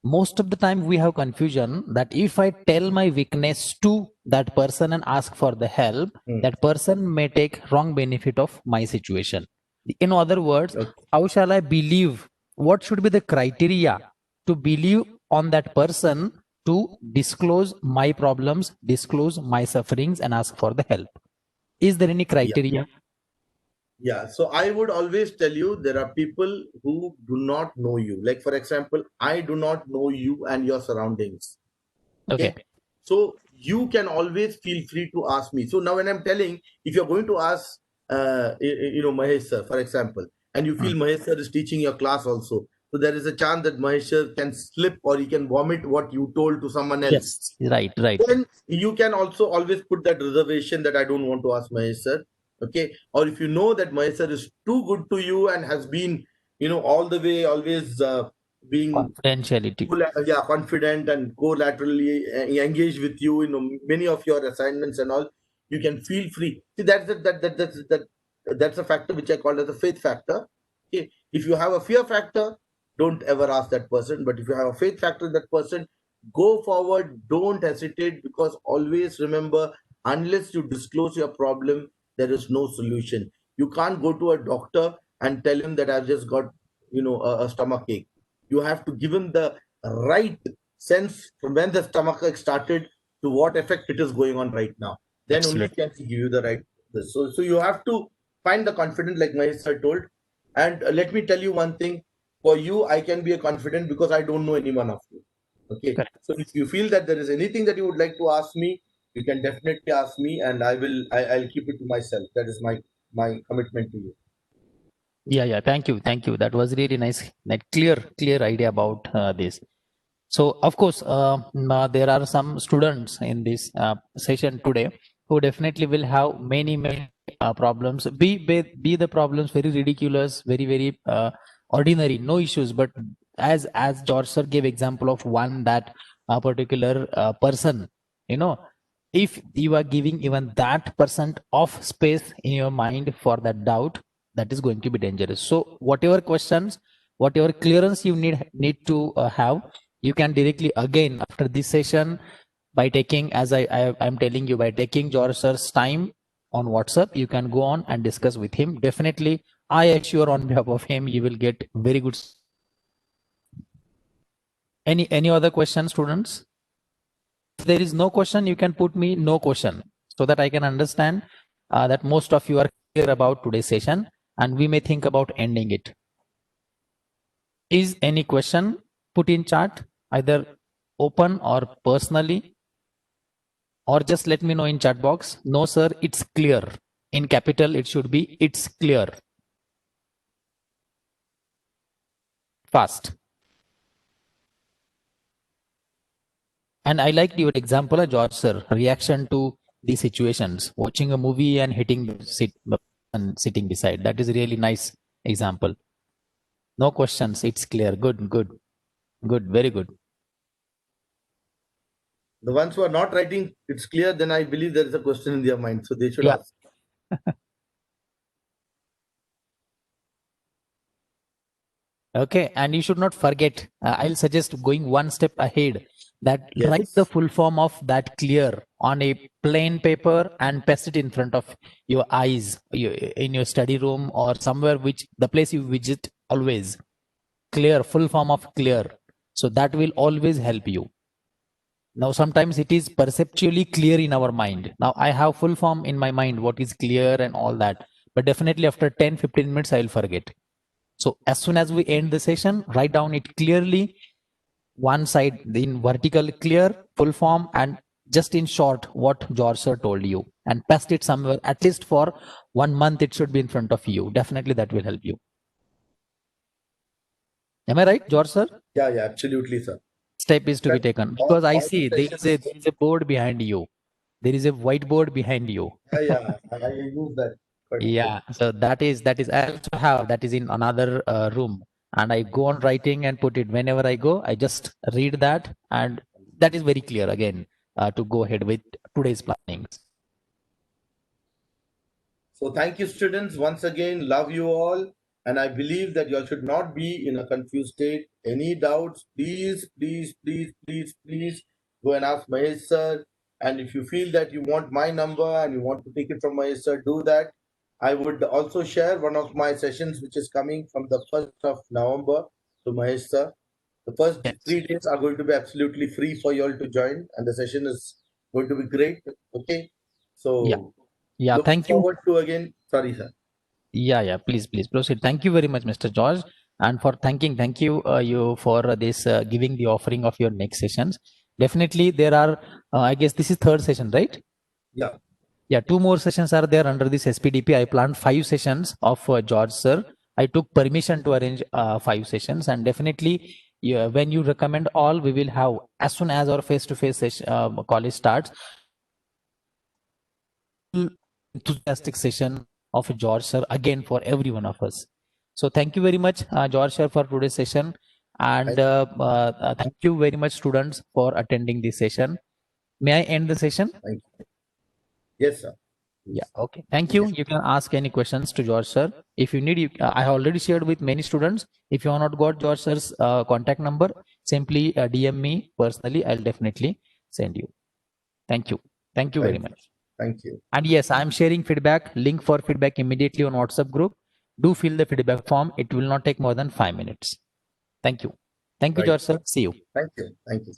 most of the time we have confusion that if I tell my weakness to that person and ask for the help, that person may take wrong benefit of my situation. In other words, how shall I believe? What should be the criteria to believe on that person to disclose my problems, disclose my sufferings, and ask for the help? Is there any criteria? Yeah, so I would always tell you, there are people who do not know you. Like, for example, I do not know you and your surroundings. Okay. So you can always feel free to ask me. So now when I'm telling, if you're going to ask, Mahesh sir, for example, and you feel Mahesh sir is teaching your class also, so there is a chance that Mahesh sir can slip or he can vomit what you told to someone else. Yes, right. Then you can also always put that reservation that I don't want to ask Mahesh sir. Okay, or if you know that Mahesh sir is too good to you and has been, all the way always being Confidentiality. confident and co-laterally engaged with you in many of your assignments and all, you can feel free. See, that's a factor which I call as a faith factor. Okay, if you have a fear factor, don't ever ask that person. But if you have a faith factor in that person, go forward. Don't hesitate, because always remember, unless you disclose your problem, there is no solution. You can't go to a doctor and tell him that I've just got a stomach ache. You have to give him the right sense from when the stomach ache started to what effect it is going on right now. Then only Absolutely. can he give you the right. So you have to find the confidence, like Mahesh sir told. And let me tell you one thing. For you, I can be a confident because I don't know anyone of you. Okay. Correct. So if you feel that there is anything that you would like to ask me, you can definitely ask me, and I'll keep it to myself. That is my commitment to you. Yeah. Thank you. That was really nice. Like clear idea about this. So, of course, there are some students in this session today who definitely will have many problems. Be the problems very ridiculous, very ordinary, no issues. But as George sir gave example of one, that a particular person, you know, if you are giving even that percent of space in your mind for that doubt, that is going to be dangerous. So, whatever questions, whatever clearance you need to have, you can directly again after this session, by taking, as I'm telling you, by taking George sir's time on WhatsApp, you can go on and discuss with him. Definitely, I assure on behalf of him, you will get very good. Any other question, students? If there is no question, you can put me no question, so that I can understand that most of you are clear about today's session, and we may think about ending it. Is any question? Put in chat, either open or personally, or just let me know in chat box. No sir, it's clear. In capital it should be it's clear. Fast. And I liked your example, George sir, reaction to the situations, watching a movie and hitting the and sitting beside. That is really nice example. No questions, it's clear. Good, very good. The ones who are not writing, it's clear, then I believe there is a question in their mind. So they should Yeah. ask. Okay, and you should not forget, I'll suggest going one step ahead, that write Yes. the full form of that clear on a plain paper and paste it in front of your eyes, in your study room or somewhere, which the place you visit always. Clear, full form of clear. So that will always help you. Now, sometimes it is perceptually clear in our mind. Now, I have full form in my mind, what is clear and all that. But definitely after 10-15 minutes, I'll forget. So as soon as we end the session, write down it clearly, one side in vertical clear, full form, and just in short what George sir told you, and paste it somewhere. At least for 1 month, it should be in front of you. Definitely that will help you. Am I right, George sir? Yeah, absolutely, sir. Step is to be That taken, all, because I all see the there is a board behind you. There is a whiteboard behind you. I use that quite a bit. Yeah, so that is I also have that is in another room, and I go on writing and put it whenever I go. I just read that, and that is very clear again to go ahead with today's plannings. So thank you, students. Once again, love you all. And I believe that you all should not be in a confused state. Any doubts, please go and ask Mahesh sir. And if you feel that you want my number and you want to take it from Mahesh sir, do that. I would also share one of my sessions which is coming from the 1st of November to Mahesh sir. The first Yes. 3 days are going to be absolutely free for you all to join, and the session is going to be great. Okay. So Yeah, looking thank you. forward to again. Sorry, sir. Yeah, please proceed. Thank you very much, Mr. George, and for thank you you for this giving the offering of your next sessions. Definitely there are, I guess this is third session, right? Yeah. Yeah, 2 more sessions are there under this SPDP. I planned 5 sessions of George sir. I took permission to arrange 5 sessions, and definitely, yeah, when you recommend all, we will have as soon as our face-to-face session, college starts. Enthusiastic session of George sir again for every one of us. So thank you very much, George sir, for today's session. And thank you very much, students, for attending this session. May I end the session? Thank you. Yes, sir. Yeah. Okay. Thank you. You can ask any questions to George sir. If you need, I have already shared with many students. If you have not got George sir's contact number, simply DM me personally. I'll definitely send you. Thank you. Thank you very much. Thank you. And yes, I'm sharing feedback, link for feedback immediately on WhatsApp group. Do fill the feedback form. It will not take more than 5 minutes. Thank you. Thank you, Right. George sir. See you. Thank you. Thank you.